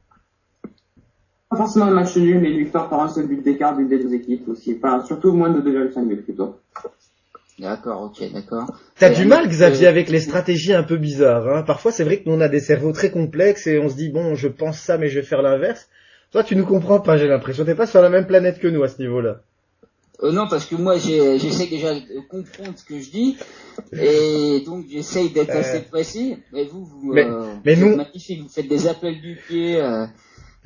Pas forcément un match nul, mais une victoire par un seul but d'écart d'une des deux équipes aussi. Enfin, surtout moins de 2,5 buts plutôt.
D'accord, ok, d'accord.
T'as du mal, Xavier, avec les stratégies un peu bizarres, hein. Parfois, c'est vrai que nous, on a des cerveaux très complexes et on se dit, bon, je pense ça, mais je vais faire l'inverse. Toi, tu nous comprends pas, j'ai l'impression. T'es pas sur la même planète que nous à ce niveau-là.
Non, parce que moi, j'essaie déjà de comprendre ce que je dis, et donc j'essaye d'être assez précis. Mais vous
mais nous,
magnifique, vous faites des appels du pied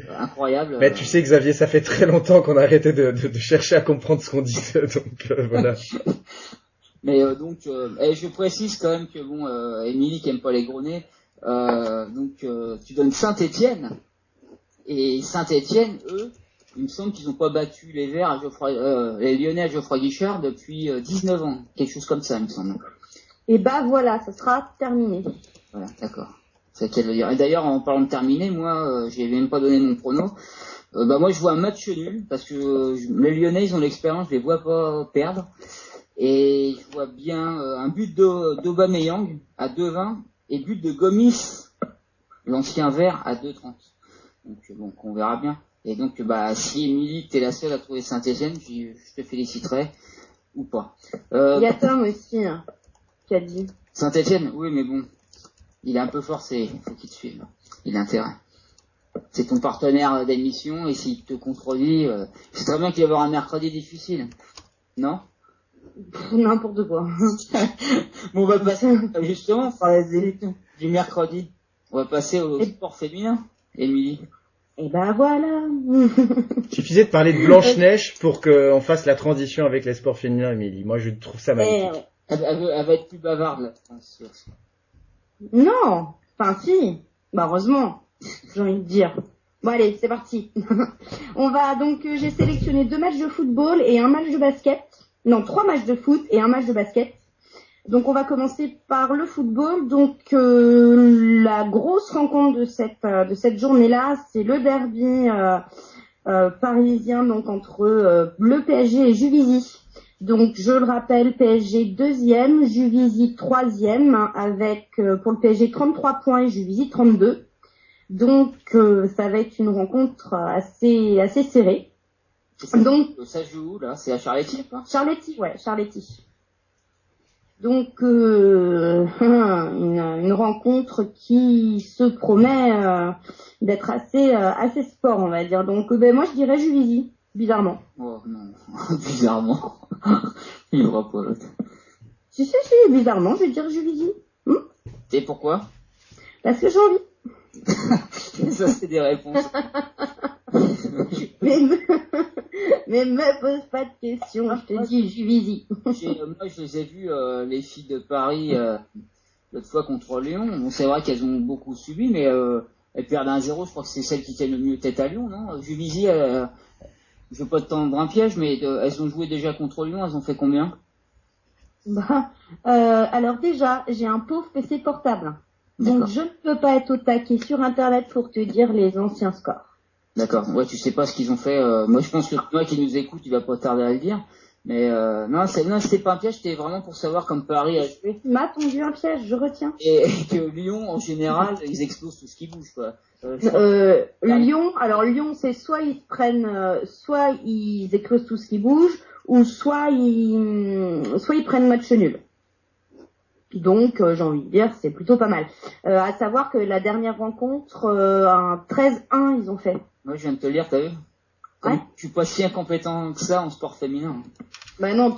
incroyables.
Mais tu sais, Xavier, ça fait très longtemps qu'on a arrêté de chercher à comprendre ce qu'on dit, donc voilà.
Mais donc, je précise quand même que bon, Émilie qui aime pas les gros nez, donc tu donnes Saint-Étienne, et Saint-Étienne, eux, il me semble qu'ils n'ont pas battu les Verts à les Lyonnais à Geoffroy Guichard depuis 19 ans, quelque chose comme ça, il me semble.
Et bah voilà, ça sera terminé.
Voilà, d'accord. C'est qu'elle veut dire. Et d'ailleurs, en parlant de terminer, moi, j'ai même pas donné mon prono. Moi, je vois un match nul parce que les Lyonnais, ils ont l'expérience, je les vois pas perdre. Et je vois bien un but d'Aubameyang à 2,20 et but de Gomis, l'ancien Vert, à 2,30. Donc on verra bien. Et donc si Émilie, t'es la seule à trouver Saint-Étienne, je te féliciterai ou pas.
Il y a Tom aussi hein, qui a dit.
Saint-Étienne, oui, mais bon, il est un peu forcé, il faut qu'il te suive. Il a intérêt. C'est ton partenaire d'émission et s'il te contredit, c'est très bien qu'il va y avoir un mercredi difficile, non?
N'importe quoi.
Bon, on va passer justement par les du mercredi. On va passer au sport féminin, Émilie.
Et ben voilà.
Suffisait de parler de Blanche-Neige pour qu'on fasse la transition avec les sports féminins, Émilie. Moi, je trouve ça magnifique.
Elle va être plus bavarde, là, je pense.
Non. Enfin, si. Bah, heureusement. J'ai envie de dire. Bon, allez, c'est parti. On va donc, j'ai sélectionné 2 matchs de football et un match de basket. Non, 3 matchs de foot et un match de basket. Donc on va commencer par le football. Donc la grosse rencontre de cette journée-là, c'est le derby parisien donc entre le PSG et Juvisy. Donc je le rappelle, PSG 2e, Juvisy 3e avec pour le PSG 33 points et Juvisy 32. Donc ça va être une rencontre assez serrée. Donc
ça joue où là? C'est à Charletti, quoi?
Charletti, ouais, Charletti. Donc une rencontre qui se promet d'être assez sport, on va dire. Donc moi je dirais Juvisy, bizarrement.
Oh non, bizarrement. Il y aura pas l'autre.
Si, bizarrement, je vais dire Juvisy.
Et pourquoi?
Parce que j'ai envie.
Ça c'est des réponses.
Mais me pose pas de questions, je te dis Juvisy.
Moi je les ai vus, les filles de Paris, l'autre fois contre Lyon. Bon, c'est vrai qu'elles ont beaucoup subi, mais elles perdent 1-0, je crois que c'est celles qui tiennent le mieux tête à Lyon, non? Juvisy, je veux pas te tendre un piège, mais elles ont joué déjà contre Lyon, elles ont fait combien?
Alors déjà, j'ai un pauvre PC portable. Donc je ne peux pas être au taquet sur internet pour te dire les anciens scores.
D'accord. Ouais, tu sais pas ce qu'ils ont fait. Moi, je pense que toi qui nous écoute, il va pas tarder à le dire. Mais non, c'était pas un piège, c'était vraiment pour savoir comme Paris a joué.
Tu m'as tendu un piège, je retiens.
Et que Lyon, en général, ils explosent tout ce qui bouge, quoi.
Lyon, c'est soit ils éclosent tout ce qui bouge, ou soit ils prennent match nul. Donc, j'ai envie de dire, c'est plutôt pas mal. À savoir que la dernière rencontre, un 13-1, ils ont fait.
Moi, je viens de te le lire, t'as vu?
Ouais.
Je suis pas si incompétent que ça en sport féminin.
Bah non,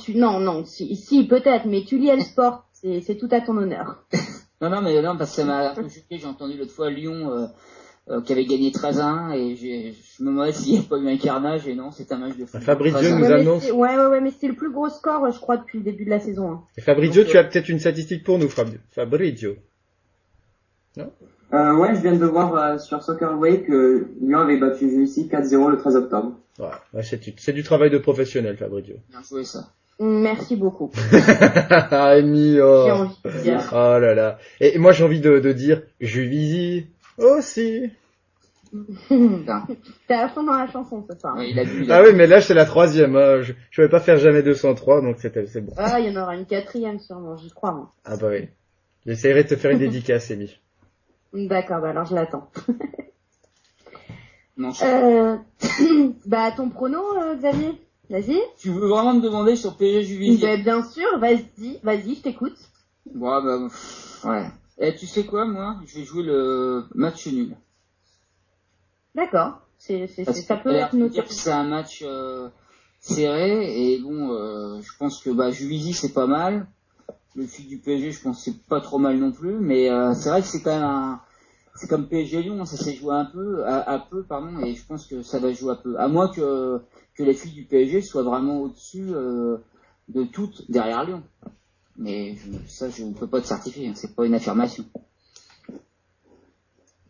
si, peut-être, mais tu lis Sport, c'est tout à ton honneur.
Non, parce que ça m'a un peu choqué. J'ai entendu l'autre fois Lyon qui avait gagné 13-1 et je me demandais s'il n'y avait pas eu un carnage et non, c'est un match de foot.
Fabrizio nous annonce.
Ouais, mais c'est le plus gros score, je crois, depuis le début de la saison. Hein.
Et Fabrizio, tu as peut-être une statistique pour nous, Fabrizio. Non?
Ouais, je viens de voir sur Soccerway que Lyon avait battu Juvisy 4-0 le 13 octobre.
Ouais, c'est du travail de professionnel, Fabrizio.
Bien joué, ça.
Merci beaucoup.
Amy, oh.
J'ai envie de dire.
Oh là là. Et moi, j'ai envie de dire Juvisy aussi.
T'es à fond dans la chanson ce soir.
Ouais,
Ah oui, mais là, c'est la 3e. Hein. Je vais pas faire jamais 203, donc c'est bon.
Ah, il y en aura une 4e sûrement, j'y crois. Hein.
Ah bah oui. J'essaierai de te faire une dédicace, Amy.
D'accord, bah alors je l'attends.
Non,
bah ton prono, Xavier, vas-y.
Tu veux vraiment me demander sur PSG Juvisy?
Bah, bien sûr, vas-y, je t'écoute.
Bon, ouais. Et tu sais quoi, moi, je vais jouer le match nul.
D'accord, ça peut être noté.
C'est un match serré et bon, je pense que Juvisy c'est pas mal. Le fil du PSG, je pense que c'est pas trop mal non plus, mais c'est vrai que c'est quand même c'est comme PSG Lyon, ça s'est joué un peu, à peu, pardon, et je pense que ça va jouer à peu. À moins que les filles du PSG soient vraiment au-dessus de toutes derrière Lyon. Mais ça, je ne peux pas te certifier, hein, c'est pas une affirmation.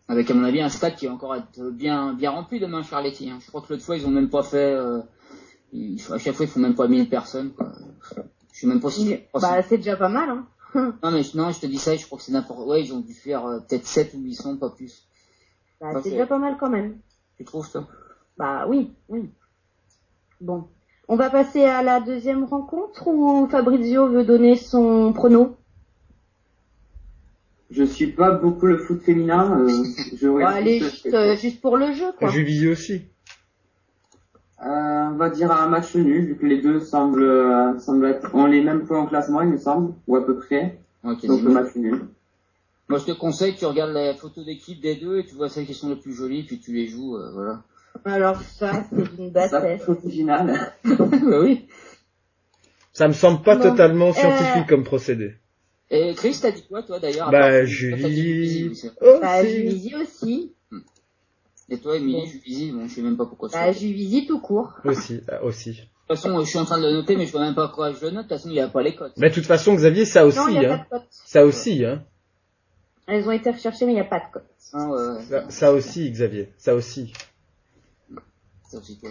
Avec à mon avis un stade qui va encore être bien rempli demain, Charletti. Hein. Je crois que l'autre fois ils ont même pas fait, à chaque fois ils font même pas 1000 personnes, quoi. Je sais même pas si.
C'est déjà pas mal, hein.
Non, je te dis ça, je crois que c'est n'importe. Ouais, ils ont dû faire peut-être 7 ou 800, pas plus.
C'est déjà pas mal quand même.
Tu trouves ça?
Bah oui. Bon. On va passer à la deuxième rencontre ou Fabrizio veut donner son prono?
Je suis pas beaucoup le foot féminin. Je regarde
allez, juste pour le jeu, quoi.
Juvisy aussi.
On va dire un match nul, vu que les deux semblent ont les mêmes points en classement, il me semble, ou à peu près.
Okay,
donc le match nul.
Moi, je te conseille, tu regardes la photo d'équipe des deux et tu vois celles qui sont les plus jolies, puis tu les joues, voilà.
Alors ça, c'est une bassesse.
C'est original.
Oui.
Ça me semble pas totalement scientifique comme procédé.
Et Chris, t'as dit quoi, toi, d'ailleurs?
Juvisy
Juvisy aussi.
Et toi, Émilie, Juvisy, je sais même pas pourquoi.
Juvisy tout court.
Aussi.
De toute façon, je suis en train de le noter, mais je vois même pas quoi je le note. De toute façon, il n'y a pas les cotes.
Mais de toute façon, Xavier, ça aussi,
non, il y a pas de cotes.
Ça aussi, hein.
Elles ont été recherchées, mais il n'y a pas de cotes.
Ah, ouais.
Ça aussi, Xavier. Ça aussi.
Ça aussi, quoi.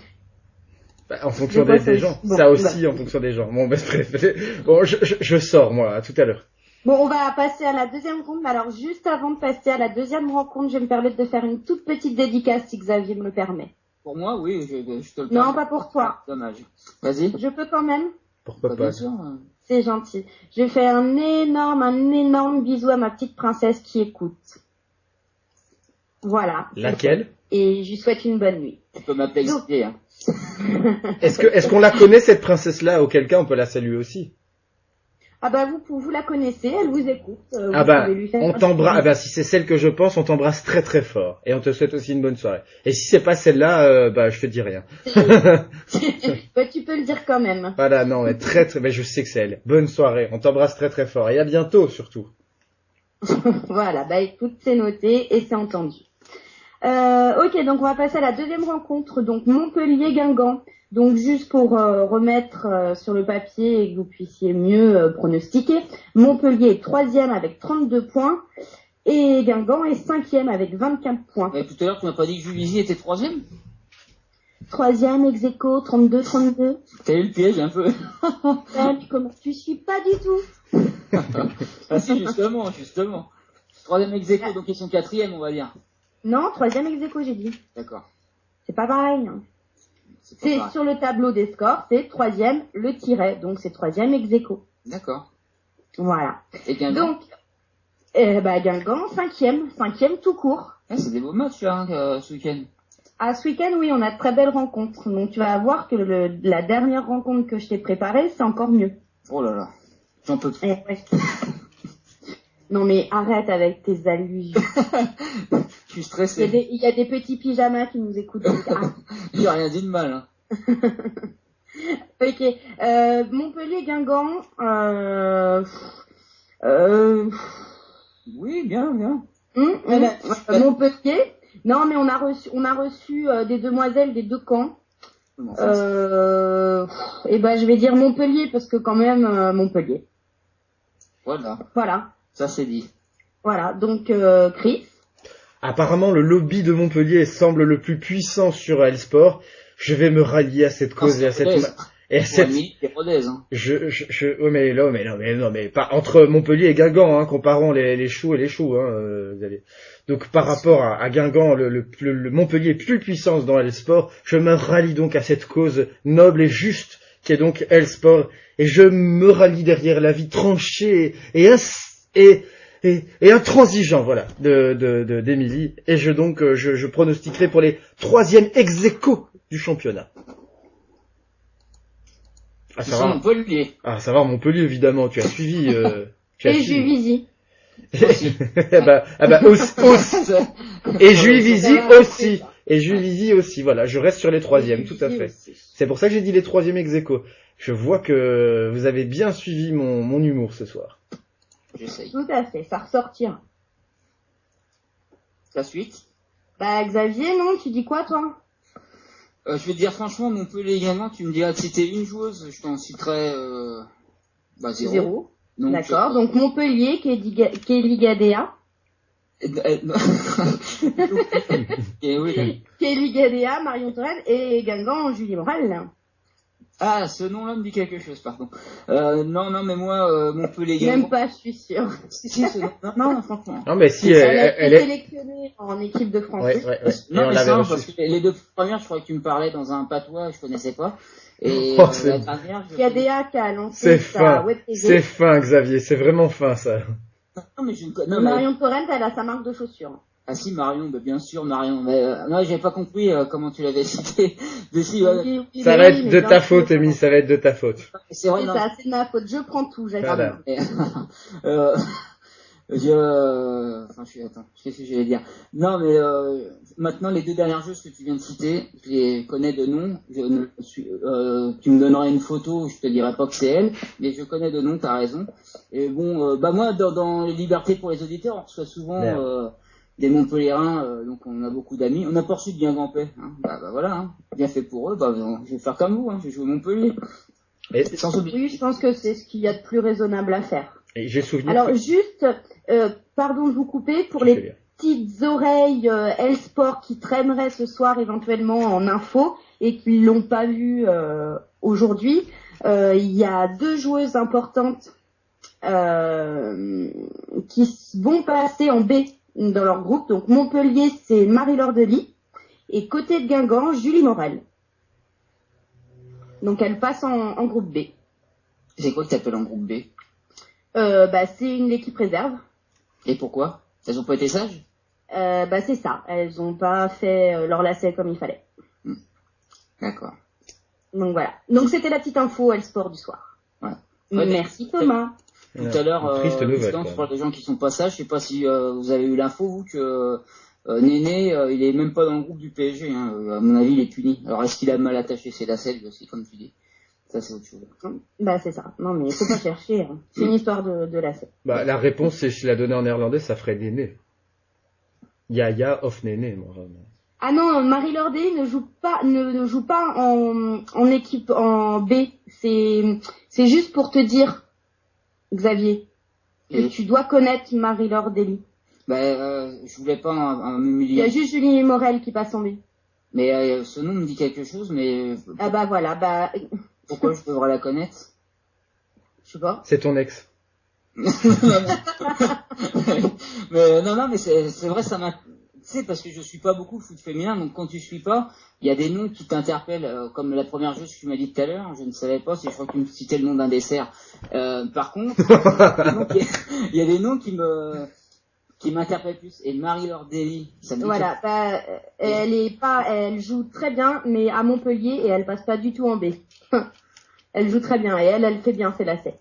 En fonction des gens. Bon, ça aussi, en fonction des gens. Bon, bref. Bon, je sors, moi, à tout à l'heure.
Bon, on va passer à la deuxième rencontre. Alors, juste avant de passer à la deuxième rencontre, je vais me permettre de faire une toute petite dédicace, si Xavier me le permet.
Pour moi, oui, je te le permets.
Non, pas pour toi.
Dommage. Vas-y.
Je peux quand même?
Pourquoi pas?
Bien sûr.
C'est gentil. Je fais un énorme bisou à ma petite princesse qui écoute. Voilà.
Laquelle?
Et je lui souhaite une bonne nuit.
Tu peux m'appeler Xavier, hein.
Est-ce qu'on la connaît, cette princesse-là? Auquel cas, on peut la saluer aussi.
Ah bah vous la connaissez, elle vous écoute.
On t'embrasse. Si c'est celle que je pense, on t'embrasse très très fort et on te souhaite aussi une bonne soirée. Et si c'est pas celle-là, je te dis rien.
Tu peux le dire quand même.
Voilà, non, mais mais je sais que c'est elle. Bonne soirée, on t'embrasse très très fort et à bientôt surtout.
Voilà, écoute, c'est noté et c'est entendu. Ok, donc on va passer à la deuxième rencontre, donc Montpellier-Guingamp. Donc juste pour remettre sur le papier et que vous puissiez mieux pronostiquer, Montpellier est 3e avec 32 points et Guingamp est 5e avec 24 points.
Et tout à l'heure, tu m'as pas dit que Juvisy était 3e?
3e, ex aequo, 32.
T'as eu le piège un peu.
Tu suis pas du tout.
Ah si, justement. 3e ex aequo, donc ils sont 4e, on va dire.
Non, 3e ex aequo, j'ai dit.
D'accord.
C'est pas pareil. Hein. C'est
pareil.
sur le tableau des scores, c'est troisième le tiret, donc c'est troisième ex aequo.
D'accord.
Voilà.
Et Guingamp.
Donc, Guingamp, cinquième tout court.
Ah, c'est des beaux matchs là, ce week-end.
Ah, ce week-end, oui, on a de très belles rencontres. Donc tu vas voir que la dernière rencontre que je t'ai préparée, c'est encore mieux.
Oh là là, j'en peux plus.
Ouais. Non mais arrête avec tes allusions.
Je suis stressé.
Il y a des petits pyjamas qui nous écoutent. Ah.
J'ai rien dit de mal. Hein.
Ok. Montpellier-Guingamp.
Oui, bien.
Montpellier. Non, mais on a reçu des demoiselles des deux camps. Et ben je vais dire Montpellier parce que quand même Montpellier. Voilà.
Ça c'est dit.
Voilà. Donc Chris.
Apparemment, le lobby de Montpellier semble le plus puissant sur L-Sport. Je vais me rallier à cette cause et à cette...
Hein.
Non, mais pas entre Montpellier et Guingamp, hein, comparons les choux et les choux, Donc, par rapport à Guingamp, le Montpellier plus puissance dans L-Sport, je me rallie donc à cette cause noble et juste, qui est donc L-Sport, et je me rallie derrière l'avis tranché et intransigeant, voilà, d'Émilie, et je pronostiquerai pour les 3e ex aequo du championnat.
À savoir Montpellier.
À savoir Montpellier, évidemment. Tu as suivi.
Et Juvisy.
Aussi. Et Juvisy aussi. Et Juvisy aussi. Voilà, je reste sur les 3e, tout à fait. C'est pour ça que j'ai dit les 3e ex aequo. Je vois que vous avez bien suivi mon humour ce soir.
J'essaye.
Tout à fait, ça ressortira.
La suite.
Bah Xavier, non, tu dis quoi toi?
Je vais te dire franchement, Montpellier également, tu me diras de citer une joueuse, je t'en citerai 0.
D'accord, donc Montpellier, Kelly Gadea. Kelly Gadea, Marion Tourelle et Guingamp, Julie Morel.
Ah, ce nom-là me dit quelque chose, pardon. Non, mais moi, Montpellier également.
Même pas, je suis sûre.
Si, ce nom. Non, franchement.
Non, mais si,
elle est sélectionnée en équipe de France.
Ouais.
Non, mais c'est parce que les deux premières, je crois que tu me parlais dans un patois, je connaissais pas. Et la dernière,
Gadea qui a lancé sa web TV.
C'est fin, Xavier, c'est vraiment fin, ça.
Non, mais je ne connais pas.
Marion Torrent, elle a sa marque de chaussures.
Ah si, Marion, bien sûr, Marion. Mais non, j'ai pas compris comment tu l'avais cité.
Ça va être de ta faute, Émilie, ça va être de ta faute.
C'est vrai,
c'est de ma faute. Je prends tout, j'assume.
Voilà. Attends, qu'est-ce que je vais dire? Non, mais maintenant, les deux dernières joueuses que tu viens de citer, je les connais de nom. Tu me donneras une photo, je te dirai pas que c'est elle, mais je connais de nom, t'as raison. Et bon, moi, dans les libertés pour les auditeurs, on reçoit souvent des Montpelliérains, donc on a beaucoup d'amis. On n'a pas reçu de Guingampais, hein. Voilà, hein. Bien fait pour eux. Je vais faire comme vous, hein. Je vais jouer Montpellier.
Oui, je pense que c'est ce qu'il y a de plus raisonnable à faire.
Et j'ai souvenir.
Alors juste, pardon de vous couper, pour les petites oreilles L-Sport qui traîneraient ce soir éventuellement en info et qui l'ont pas vu aujourd'hui, il y a deux joueuses importantes qui vont passer en B dans leur groupe. Donc Montpellier, c'est Marie-Laure Delis et côté de Guingamp, Julie Morel. Donc elle passe en groupe B.
C'est quoi que t'appelles en groupe B?
C'est une équipe réserve.
Et pourquoi? Elles ont pas été sages?
C'est ça. Elles ont pas fait leur lacet comme il fallait.
D'accord.
Donc voilà. Donc c'était la petite info L-Sport du soir.
Ouais.
Merci Thomas.
Tout à l'heure,
tu
parles des gens qui sont pas sages. Je sais pas si vous avez eu l'info, vous, que Néné, il est même pas dans le groupe du PSG. Hein. À mon avis, il est puni. Alors est-ce qu'il a mal attaché ses lacets aussi, comme tu dis? Ça, c'est autre chose.
C'est ça. Non, mais il faut pas chercher. Hein. C'est une histoire de lacets.
La réponse, c'est, je la donnais en néerlandais, ça ferait Néné. Yaya of Néné, moi.
Ah non, Marie-Laure Delis ne joue pas en équipe en B. C'est juste pour te dire, Xavier, que tu dois connaître Marie-Laure Delis.
Je voulais pas m'humilier.
Il y a juste Julie Morel qui passe en B.
Mais ce nom me dit quelque chose, mais...
Voilà.
Pourquoi je devrais la connaître?
Je sais pas.
C'est ton ex.
Mais non, mais c'est vrai, ça sais, parce que je suis pas beaucoup le foot féminin, donc quand tu suis pas, il y a des noms qui t'interpellent, comme la première joueuse que tu m'as dit tout à l'heure, je ne savais pas, c'est je crois que tu me citais le nom d'un dessert. Par contre, il y a des noms qui m'interpellent plus. Et Marie-Laure Daly, ça me dit
Voilà, elle joue très bien, mais à Montpellier, et elle passe pas du tout en B. Elle joue très bien, et elle fait bien ses lacets.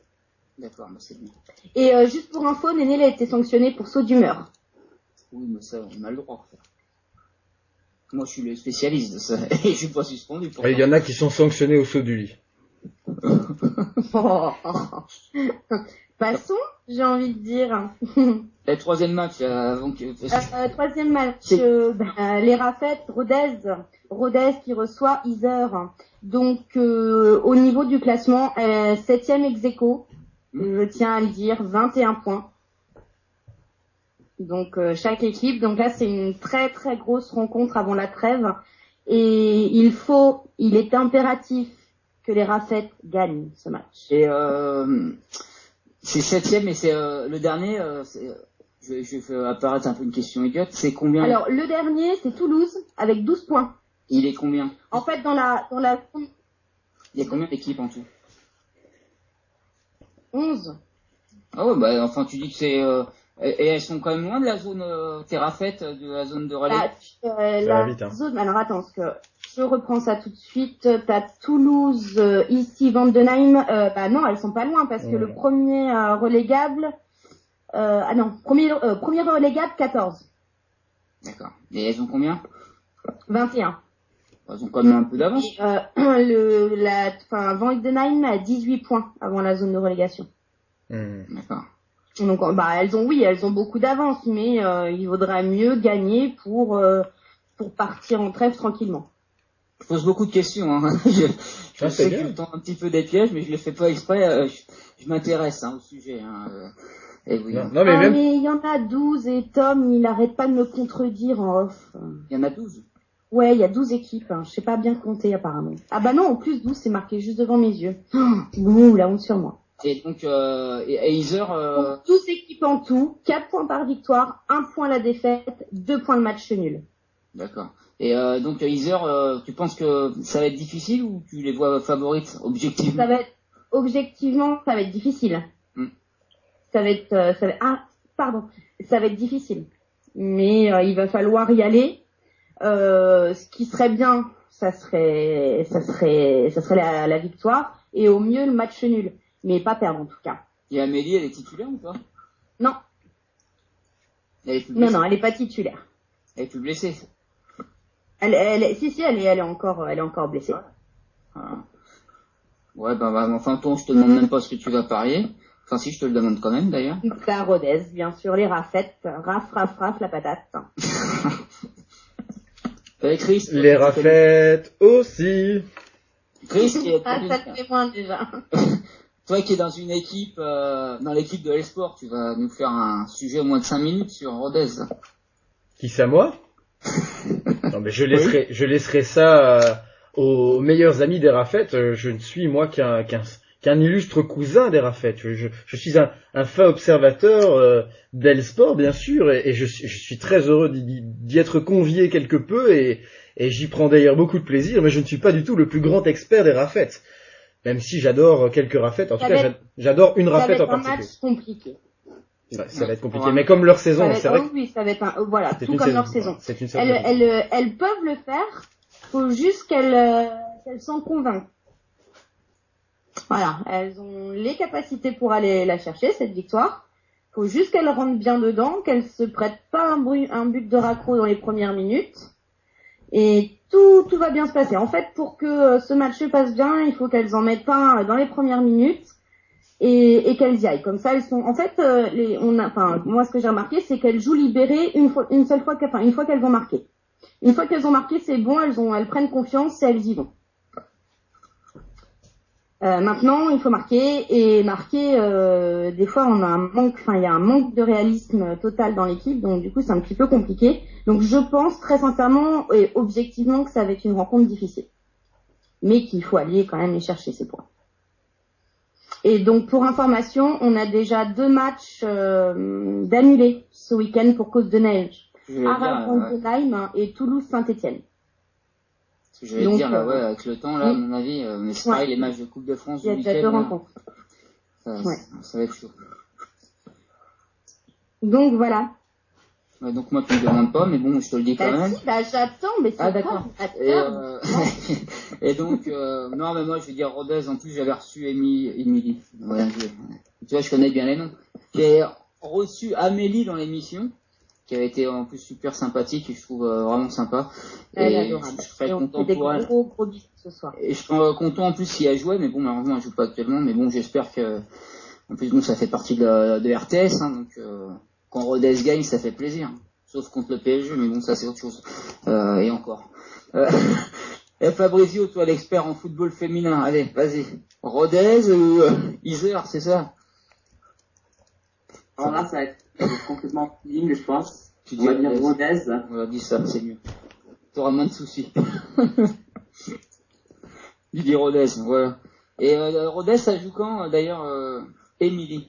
D'accord, mais c'est bien.
Et juste pour info, Néné, elle a été sanctionnée pour saut d'humeur.
Oui, mais ça, on a le droit. Moi, je suis le spécialiste de ça, et je suis pas suspendu pour ça.
Il y en a qui sont sanctionnés au saut du lit.
Passons, j'ai envie de dire.
Le troisième match, avant que...
Troisième match, les Rafettes, Rodez qui reçoit Iser. Donc, au niveau du classement, 7e ex-aequo, je tiens à le dire, 21 points. Donc, chaque équipe. Donc là, c'est une très très grosse rencontre avant la trêve. Et il est impératif que les Rafettes gagnent ce match.
Et c'est 7e, et c'est le dernier... je fais apparaître un peu une question idiote. C'est combien?
Alors, le dernier, c'est Toulouse, avec 12 points.
Il est combien?
En fait, dans la...
Il y a combien d'équipes en tout?
11.
Ah ouais, bah, enfin, tu dis que c'est... et elles sont quand même loin de la zone Terrafette, de la zone de relais.
va vite, hein.
Zone... Alors, attends, parce que je reprends ça tout de suite. T'as Toulouse, ici, Vandenheim. Bah non, elles sont pas loin, parce que le premier relégable... premier relégable, 14.
D'accord. Et elles ont combien?
21.
Elles ont quand même un peu d'avance.
Vandenheim a 18 points avant la zone de relégation.
D'accord.
Donc, elles ont beaucoup d'avance, mais il vaudrait mieux gagner pour partir en trêve tranquillement.
Je pose beaucoup de questions, hein. Je sais que je tends un petit peu des pièges, mais je les fais pas exprès. Je m'intéresse au sujet. Et oui.
Non, mais
mais il y en a 12 et Tom, il arrête pas de me contredire en off.
Il y en a 12.
Ouais, il y a 12 équipes. Je sais pas bien compter apparemment. Ah bah non, en plus 12, c'est marqué juste devant mes yeux. Ouh, la honte sur moi.
Et donc, Iser...
12 équipes en tout, 4 points par victoire, 1 point la défaite, 2 points le match nul.
D'accord. Et donc, Iser, tu penses que ça va être difficile ou tu les vois favorites objectivement?
Objectivement, ça va être difficile. Ça va être difficile. Mais il va falloir y aller. Ce qui serait bien, ça serait la victoire. Et au mieux, le match nul. Mais pas perdre, en tout cas.
Et Amélie, elle est titulaire ou pas?
Non. Non, elle est pas titulaire.
Elle est plus blessée.
Elle est encore blessée.
Ouais, enfin, toi, je te demande même pas ce que tu vas parier. Enfin, si, je te le demande quand même, d'ailleurs.
La Rodez, bien sûr, les Rafettes. Raf, la patate.
Chris.
Les Rafettes aussi.
Chris,
ça te fait moins, déjà.
Toi qui es dans une équipe, dans l'équipe de l'Esport, tu vas nous faire un sujet au moins de 5 minutes sur Rodez.
Qui ça, moi? Non, mais je laisserai ça aux meilleurs amis des Rafettes. Je ne suis, moi, qu'un illustre cousin des Rafettes. Je suis un fin observateur d'Elsport, bien sûr, et je suis très heureux d'y être convié quelque peu, et j'y prends d'ailleurs beaucoup de plaisir, mais je ne suis pas du tout le plus grand expert des Rafettes. Même si j'adore quelques Rafettes, en tout cas, j'adore une Rafette en particulier.
Ça va être un match compliqué.
Ouais, ça va être compliqué, mais comme leur saison, c'est vrai.
Oui, ça va être tout comme leur saison.
C'est une saison.
Elles peuvent le faire, faut juste qu'elles s'en convainquent. Voilà, elles ont les capacités pour aller la chercher, cette victoire. Faut juste qu'elles rentrent bien dedans, qu'elles se prêtent pas un but de raccro dans les premières minutes. Et tout va bien se passer. En fait, pour que ce match se passe bien, il faut qu'elles en mettent pas dans les premières minutes et qu'elles y aillent. Comme ça, elles sont, en fait, moi, ce que j'ai remarqué, c'est qu'elles jouent libérées une fois qu'elles ont marqué. Une fois qu'elles ont marqué, c'est bon, elles prennent confiance et elles y vont. Maintenant, il faut marquer, des fois on a il y a un manque de réalisme total dans l'équipe, donc du coup c'est un petit peu compliqué. Donc je pense très sincèrement et objectivement que ça va être une rencontre difficile. Mais qu'il faut aller quand même les chercher ces points. Et donc pour information, on a déjà 2 matchs d'annulés ce week-end pour cause de neige.
Je vais dire,
Arles-Frankenheim et Toulouse-Saint-Etienne.
ce que je vais
Donc,
dire, là, ouais, avec le temps, là, à
oui.
mon avis, mais c'est
Ouais.
pareil, les matchs de Coupe de France
Il y
du
a déjà
week-end,
deux
là,
rencontres.
ça,
Ouais.
ça va être chaud.
Donc voilà.
Ouais, donc moi, tu me demandes pas, mais bon, je te le dis quand
Bah
même.
si, bah j'attends, mais c'est
Ah, d'accord.
pas
Et,
attends.
et donc, non, mais moi, je vais dire Rodez. En plus, j'avais reçu Émilie. Ouais, tu vois, je connais bien les noms. J'ai reçu Amélie dans l'émission, qui avait été en plus super sympathique et je trouve vraiment sympa.
Elle est
Et
adorable.
je serais
Et on
content
fait des
pour elle.
gros bisous ce soir.
Et je suis content en plus s'il a joué, mais bon, malheureusement, elle joue pas actuellement. Mais bon, j'espère que, en plus, nous, ça fait partie de RTS, hein, donc quand Rodez gagne, ça fait plaisir. Sauf contre le PSG, mais bon, ça c'est autre chose. Et encore. Et Fabrizio, toi, l'expert en football féminin, allez, vas-y. Rodez ou Iser, c'est ça?
Alors là, ça va être complètement feeling, je pense.
Tu
On va
dis
dire
Rodez.
Rodez.
Voilà, dis ça, c'est mieux. T'auras moins de soucis. Tu dis Rodez, voilà. Et Rodez, ça joue quand, d'ailleurs, Émilie?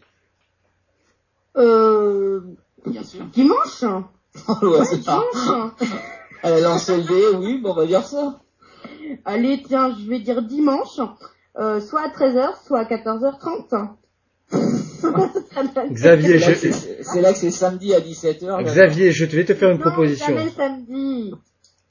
Bien sûr.
Dimanche.
Ouais, c'est ça.
Dimanche.
Elle a lancé le dé, oui, bon, on va dire ça.
Allez, tiens, je vais dire dimanche, soit à 13h, soit à 14h30.
Xavier,
C'est là que c'est samedi à 17h.
Xavier, je vais te faire une
Non,
proposition.
jamais le samedi.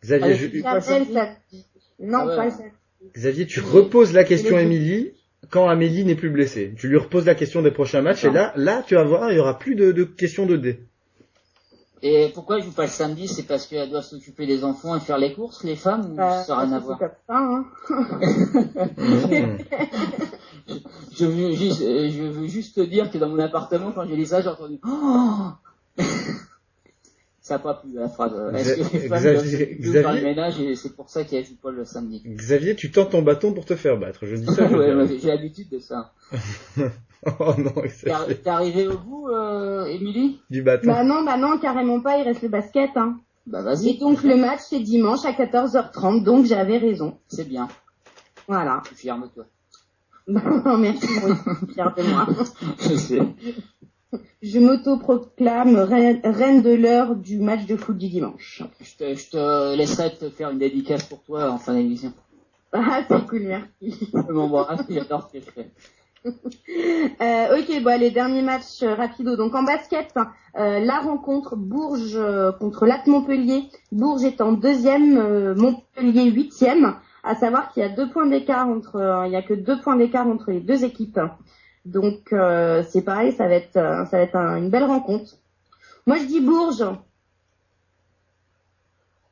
Xavier,
Allez,
je-
tu-
Jamais le samedi. Non,
Ah ouais.
pas le samedi.
Xavier, tu reposes la question à
les-
Émilie quand Amélie n'est plus blessée. Tu lui reposes la question des prochains matchs et là, tu vas voir, il y aura plus de questions de dés.
Et pourquoi je joue pas le samedi? C'est parce qu'elles doivent s'occuper des enfants et faire les courses, les femmes, ou ça n'a rien à
c'est
voir?
comme ça, hein.
Mmh.
Je veux juste te dire que dans mon appartement, quand j'ai dit ça, j'ai entendu oh ça n'a pas plu la phrase. Est-ce que les femmes doivent s'occuper par le ménage et c'est pour ça qu'elles jouent pas le samedi?
Xavier, tu tends ton bâton pour te faire battre. Je dis ça. Je
Ouais,
dis
moi,
rien.
j'ai l'habitude de ça.
Oh non, Xavier.
T'es arrivé au bout, Émilie?
Du bâton.
Bah non, carrément pas, il reste le basket, hein.
Bah
Et
vas-y,
donc le match c'est dimanche à 14h30, donc j'avais raison.
c'est bien.
Voilà.
Je suis fier de toi.
Non, merci, moi aussi, je suis fière de moi.
Je sais.
Je m'autoproclame reine de l'heure du match de foot du dimanche.
Je te laisserai te faire une dédicace pour toi en fin d'émission.
Ah, c'est cool, merci.
Je m'embrasse, j'adore ce que je fais.
Ok, bon, allez, dernier match rapido. Donc en basket, la rencontre Bourges contre Lac Montpellier. Bourges est en deuxième, Montpellier huitième. À savoir qu'il y a 2 points d'écart il y a que 2 points d'écart entre les deux équipes. Donc c'est pareil, ça va être une belle rencontre. Moi je dis Bourges.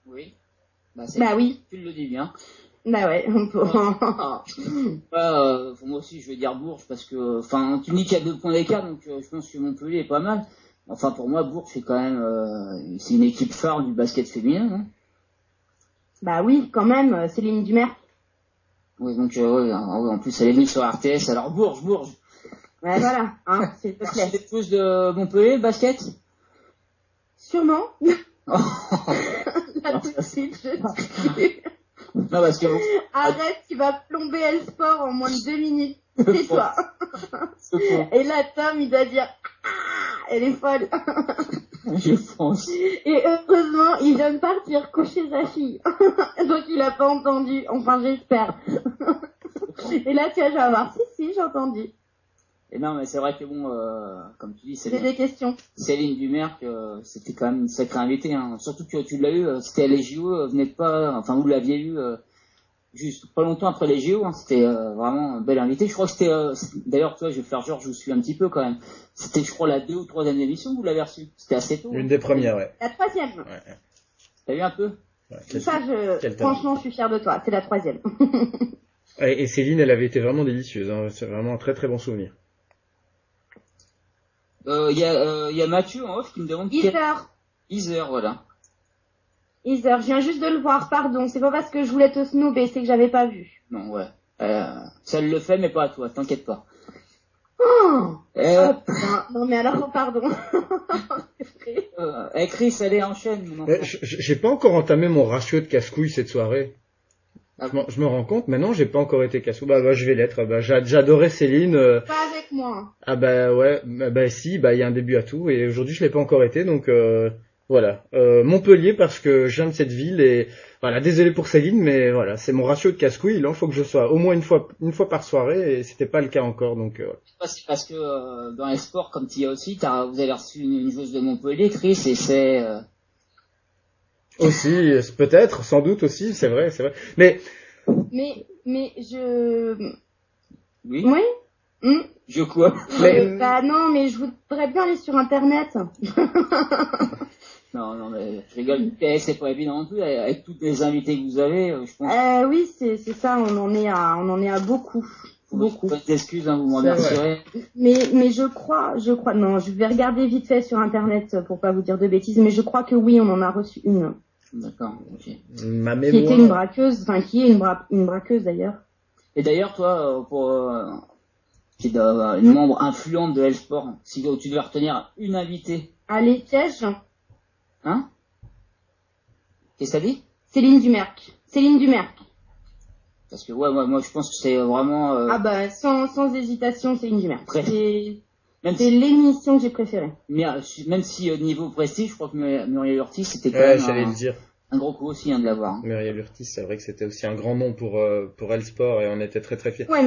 Oui. Bah,
Bah oui.
Tu le dis bien.
Bah ouais.
Moi aussi, je vais dire Bourges parce que, enfin, tu me dis qu'il y a 2 points d'écart, donc je pense que Montpellier est pas mal. Enfin, pour moi, Bourges, c'est quand même, c'est une équipe phare du basket féminin. Hein.
Bah oui, quand même, Céline Dumer.
Oui, donc, ouais, en plus, elle est venue sur RTS. Alors, Bourges.
Ouais, voilà, hein, s'il te
C'est
plaît.
l'épouse de Montpellier, le basket?
Sûrement.
Oh.
Là tout de suite, je dis.
Non, parce que
Arrête, tu vas plomber El Sport en moins de 2 minutes. C'est toi. Et là, Tom, il doit dire, ah, elle est folle.
je pense.
Et heureusement, il vient de partir coucher sa fille. Donc il a pas entendu. Enfin, j'espère. Et là, tu vas voir. Si, j'ai entendu.
Et non, mais c'est vrai que bon, comme tu dis,
C'est des questions.
Céline Dumerc, c'était quand même une sacrée invitée, hein. Surtout que tu l'as eu, c'était à les JO, venait de pas, enfin vous l'aviez eu juste pas longtemps après les JO, hein. C'était vraiment une belle invitée. Je crois que c'était, d'ailleurs, toi, je vais faire genre, je vous suis un petit peu quand même. C'était, je crois, la 2 ou 3e émission que vous l'avez reçue. C'était assez tôt.
Une des premières, ouais.
La 3e.
Ouais.
T'as eu un peu?
Ouais,
Ça, franchement, je suis fière de toi. C'est la 3e.
Et Céline, elle avait été vraiment délicieuse, hein. C'est vraiment un très très bon souvenir.
Il y a Mathieu en off qui me demande Iser, voilà.
Iser, je viens juste de le voir, pardon. C'est pas parce que je voulais te snoober, c'est que j'avais pas vu.
Non, ouais. Ça le fait, mais pas à toi, t'inquiète pas.
Oh, putain. Non, mais alors, pardon.
Chris, allez, enchaîne, mon enfant.
J'ai pas encore entamé mon ratio de casse-couilles cette soirée.
Ah,
Je me rends compte, maintenant j'ai pas encore été casse-couille. Bah, je vais l'être. Bah, j'adorais Céline.
Pas avec moi.
Ah bah ouais, bah si, bah il y a un début à tout. Et aujourd'hui je l'ai pas encore été, donc Voilà, Montpellier parce que j'aime cette ville et voilà, désolé pour Céline, mais voilà, c'est mon ratio de casse-couille. Il en faut que je sois au moins une fois par soirée et c'était pas le cas encore, donc.
C'est parce que dans les sports, comme tu y as aussi, vous avez reçu une joueuse de Montpellier, Chris, et c'est
Aussi, peut-être, sans doute aussi, c'est vrai. Mais
Mais je...
oui.
Oui.
Je quoi?
Bah non, mais je voudrais bien aller sur Internet.
Non, mais je rigole. C'est pas évident non plus avec toutes les invités que vous avez. Je pense.
Oui, c'est ça. On en est à beaucoup. Beaucoup.
Pas d'excuses, vous m'en remercierez.
Mais je crois, non, je vais regarder vite fait sur Internet pour pas vous dire de bêtises, mais je crois que oui, on en a reçu une.
D'accord, ok.
Ma mémoire.
Qui était une braqueuse, enfin qui est une braqueuse d'ailleurs.
Et d'ailleurs, toi, qui est une membre influente de L-Sport, si tu devais retenir une invitée.
Allez, piège.
Hein? Qu'est-ce que ça dit?
Céline Dumerc.
Parce que moi je pense que c'est vraiment.
Ah bah sans hésitation, Céline Dumerc.
C'est
l'émission que j'ai préférée.
Mais même si au niveau prestige, je crois que Muriel Urtis c'était quand
Ouais,
même
j'allais le dire.
un gros coup aussi de l'avoir.
Muriel Urtis, c'est vrai que c'était aussi un grand nom pour L-Sport et on était très très fiers.
Ouais,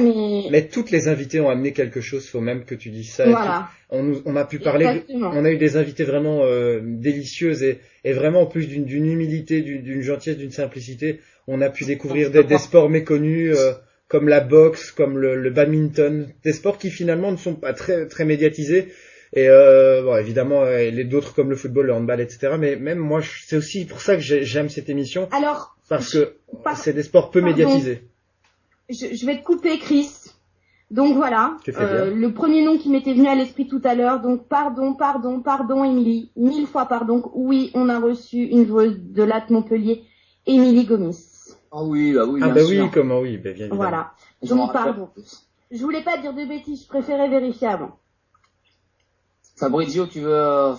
mais
toutes les invités ont amené quelque chose, faut même que tu dises ça.
Voilà.
On a pu parler, on a eu des invités vraiment délicieuses et vraiment en plus d'une humilité, d'une gentillesse, d'une simplicité, on a pu découvrir des sports méconnus comme la boxe, comme le badminton, des sports qui finalement ne sont pas très très médiatisés. Et bon, évidemment, les d'autres comme le football, le handball, etc. Mais même moi, c'est aussi pour ça que j'aime cette émission.
Alors,
parce que c'est des sports peu médiatisés.
Je vais te couper, Chris. Donc voilà, le premier nom qui m'était venu à l'esprit tout à l'heure. Donc pardon, Émilie. 1000 fois pardon. Oui, on a reçu une joueuse de l'AT Montpellier, Émilie Gomis.
Ah oui, bah oui.
Ah bah oui, comment oui, bah bien évidemment.
Voilà. Donc pardon. Je voulais pas dire de bêtises, je préférais vérifier avant.
Fabrizio, tu veux,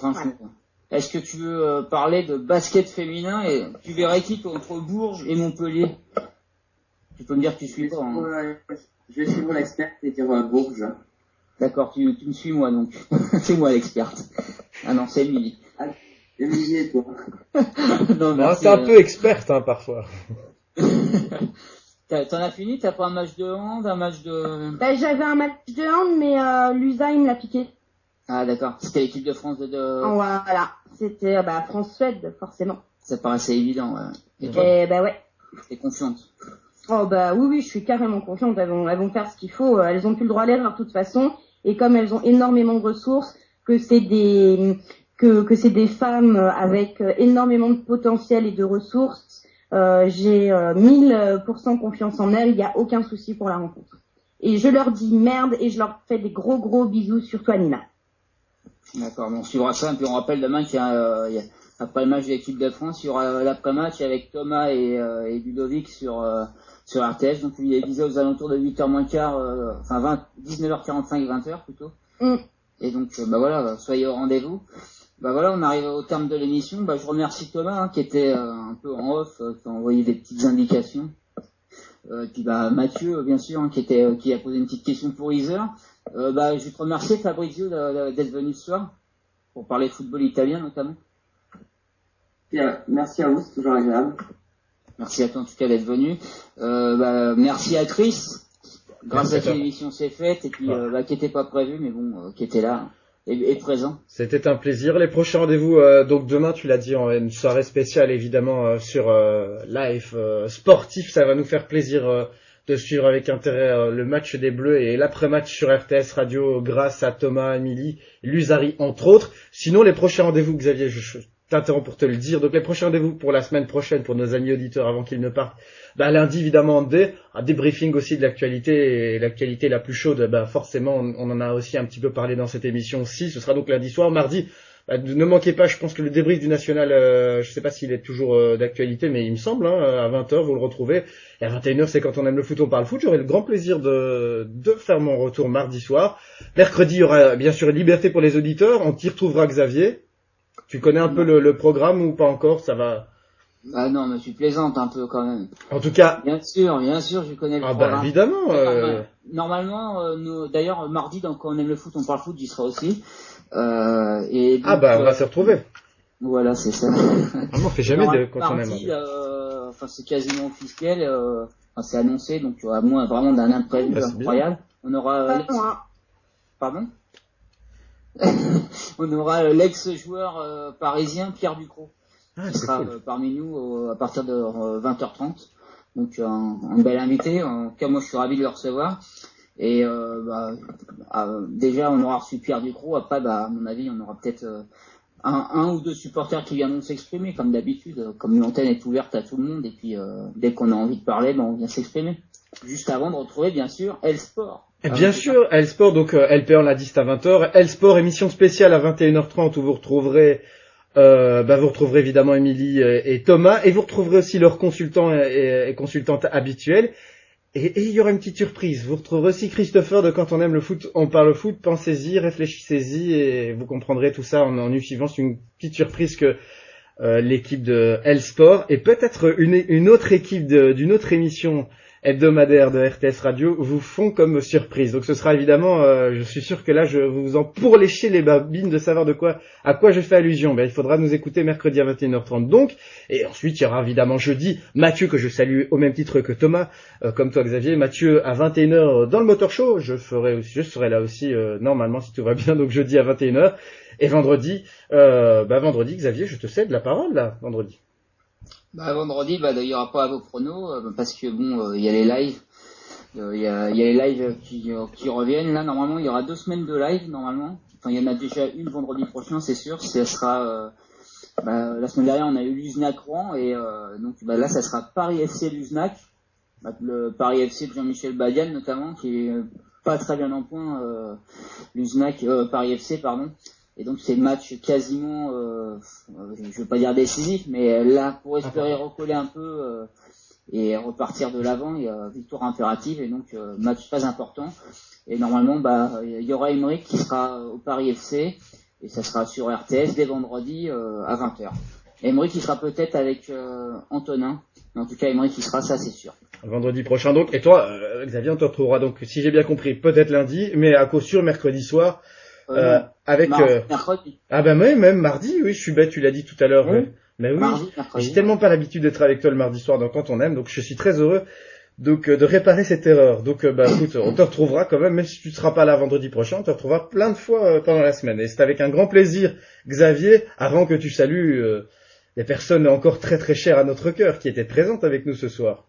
est-ce que tu veux parler de basket féminin et tu verrais qui entre Bourges et Montpellier? Tu peux me dire que tu suis pas. Hein.
Je vais suivre l'experte et dire Bourges.
D'accord, tu me suis moi donc. C'est moi l'experte. Ah non, c'est Émilie.
Émilie et toi.
Non, merci,
c'est un peu experte hein, parfois.
T'en as fini? T'as pas un match de hand, un match de...
Bah, j'avais un match de hand, mais l'USA il me l'a piqué.
Ah d'accord, c'était l'équipe de France de...
Voilà, c'était France-Suède, forcément.
Ça paraissait évident.
Et bah ouais.
T'es confiante?
Oh bah oui, je suis carrément confiante, elles vont faire ce qu'il faut, elles ont plus le droit à l'erreur de toute façon, et comme elles ont énormément de ressources, que c'est des femmes avec énormément de potentiel et de ressources, j'ai 1000% confiance en elles, il n'y a aucun souci pour la rencontre. Et je leur dis merde et je leur fais des gros bisous, surtout à Nina.
D'accord, on suivra ça, et puis on rappelle demain qu'il y a après le match de l'équipe de France, il y aura l'après-match avec Thomas et Ludovic sur RTS, donc il est visé aux alentours de 8h moins quart, 19h45 et 20h plutôt. Et donc voilà, soyez au rendez-vous. Bah voilà, on arrive au terme de l'émission. Je remercie Thomas qui était un peu en off, qui a envoyé des petites indications. Puis Mathieu bien sûr qui a posé une petite question pour Iser. Je vais te remercier Fabrizio d'être venu ce soir pour parler football italien notamment.
Merci à vous, c'est toujours agréable.
Merci à toi en tout cas d'être venu. Merci à Chris. Grâce à qui l'émission s'est faite et puis qui était pas prévu mais bon qui était là et présent.
C'était un plaisir. Les prochains rendez-vous donc demain tu l'as dit en une soirée spéciale évidemment sur live sportif, ça va nous faire plaisir de suivre avec intérêt le match des Bleus et l'après-match sur RTS Radio grâce à Thomas, Émilie, Lusari entre autres. Sinon les prochains rendez-vous Xavier, je t'interromps pour te le dire. Donc les prochains rendez-vous pour la semaine prochaine pour nos amis auditeurs avant qu'ils ne partent. Lundi évidemment un débriefing aussi de l'actualité et l'actualité la plus chaude. Forcément on en a aussi un petit peu parlé dans cette émission aussi. Ce sera donc lundi soir. Mardi, ne manquez pas. Je pense que le débrief du National, je sais pas s'il est toujours d'actualité, mais il me semble à 20h vous le retrouvez. Et à 21h c'est quand on aime le foot, on parle foot. J'aurai le grand plaisir de faire mon retour mardi soir. Mercredi il y aura bien sûr une liberté pour les auditeurs. On t'y retrouvera Xavier. Tu connais un peu le programme ou pas encore? Ça va?
Non, mais tu plaisantes un peu quand même.
En tout cas.
Bien sûr, je connais le programme.
Évidemment.
Normalement, d'ailleurs, mardi, quand on aime le foot, on parle foot, j'y serai aussi. On
va se retrouver.
Voilà, c'est ça.
Vraiment, on fait jamais de quand on aime.
Mardi, enfin, c'est quasiment officiel, enfin, c'est annoncé, donc à moins vraiment d'un imprévu incroyable. On aura pardon on aura l'ex-joueur parisien Pierre Ducrot qui sera parmi nous à partir de 20h30. Donc un bel invité. En tout cas, moi je suis ravi de le recevoir. Et déjà on aura reçu Pierre Ducrot. Après, à mon avis, on aura peut-être un ou deux supporters qui viendront s'exprimer comme d'habitude. Comme l'antenne est ouverte à tout le monde, et puis dès qu'on a envie de parler, on vient s'exprimer. Juste avant de retrouver bien sûr L-Sport.
Bien sûr, L-Sport, donc LP on l'a dit, c'est à 20h. L-Sport, émission spéciale à 21h30 où vous retrouverez évidemment Émilie et Thomas, et vous retrouverez aussi leurs consultants et consultantes habituels. Et il y aura une petite surprise. Vous retrouverez aussi Christopher de Quand on aime le foot, on parle foot. Pensez-y, réfléchissez-y, et vous comprendrez tout ça en y suivant. C'est une petite surprise que l'équipe de L-Sport et peut-être une autre équipe d'une autre émission hebdomadaire de RTS Radio vous font comme surprise. Donc ce sera évidemment, je suis sûr que là je vous en pourlécher les babines de savoir à quoi je fais allusion. Il faudra nous écouter mercredi à 21h30 donc. Et ensuite il y aura évidemment jeudi Mathieu, que je salue au même titre que Thomas, comme toi Xavier. Mathieu à 21h dans le Motor Show. Je serai là aussi normalement si tout va bien, donc jeudi à 21h. Et vendredi, Xavier, je te cède la parole là, vendredi.
Vendredi, il y aura pas vos pronos, parce que il y a les lives, il y a les lives qui reviennent. Là, normalement, il y aura 2 semaines de live, normalement. Enfin, il y en a déjà une vendredi prochain, c'est sûr. Ça sera, la semaine dernière, on a eu Luznac Rouen, et donc là, ça sera Paris FC Luznac. Le Paris FC de Jean-Michel Badian, notamment, qui est pas très bien en point, Paris FC, pardon. Et donc c'est match quasiment, je veux pas dire décisif, mais là pour espérer recoller un peu et repartir de l'avant, il y a victoire impérative, et donc match très important. Et normalement, il y aura Emeric qui sera au Paris FC, et ça sera sur RTS dès vendredi à 20h. Emeric qui sera peut-être avec Antonin, mais en tout cas Emeric qui sera, ça c'est sûr.
Vendredi prochain donc. Et toi, Xavier, on te retrouvera donc, si j'ai bien compris, peut-être lundi, mais à coup sûr mercredi soir. Avec
mercredi.
Même mardi, oui, je suis bête, tu l'as dit tout à l'heure.
Oui.
Mais oui,
mardi,
j'ai tellement pas l'habitude d'être avec toi le mardi soir donc quand on aime, donc je suis très heureux donc de réparer cette erreur. Donc écoute, on te retrouvera quand même si tu ne seras pas là vendredi prochain, on te retrouvera plein de fois pendant la semaine. Et c'est avec un grand plaisir, Xavier, avant que tu salues les personnes encore très très chères à notre cœur qui étaient présentes avec nous ce soir.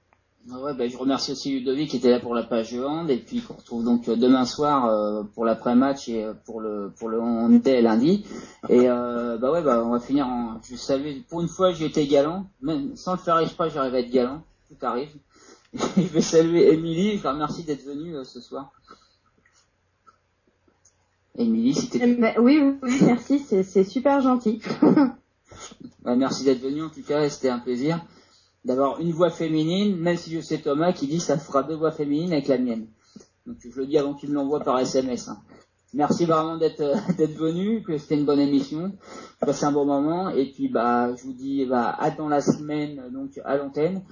Je remercie aussi Ludovic qui était là pour la page de hand, et puis qu'on retrouve donc demain soir pour l'après-match et pour le hand dès lundi. Et on va finir je salue, pour une fois j'ai été galant, même sans le faire exprès, j'arrive à être galant, tout arrive. Je vais saluer Émilie, je la remercie d'être venue ce soir. Émilie, si t'es...
Oui, merci, c'est super gentil.
Merci d'être venue en tout cas, et c'était un plaisir d'avoir une voix féminine, même si je sais Thomas qui dit ça fera 2 voix féminines avec la mienne. Donc je le dis avant qu'il me l'envoie par SMS. Merci vraiment d'être venu, que c'était une bonne émission. J'ai passé un bon moment, et puis je vous dis à dans la semaine donc à l'antenne,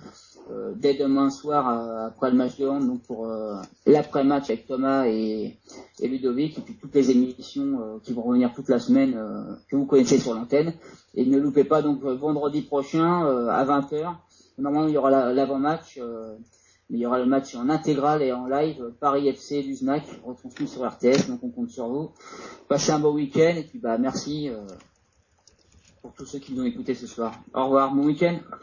dès demain soir après le match de hand, donc pour l'après-match avec Thomas et Ludovic, et puis toutes les émissions qui vont revenir toute la semaine que vous connaissez sur l'antenne. Et ne loupez pas donc vendredi prochain à 20h. Normalement, il y aura l'avant-match, mais il y aura le match en intégral et en live, Paris FC Luznac, retransmis sur RTS, donc on compte sur vous. Passez un bon week-end, et puis merci pour tous ceux qui nous ont écoutés ce soir. Au revoir, bon week-end.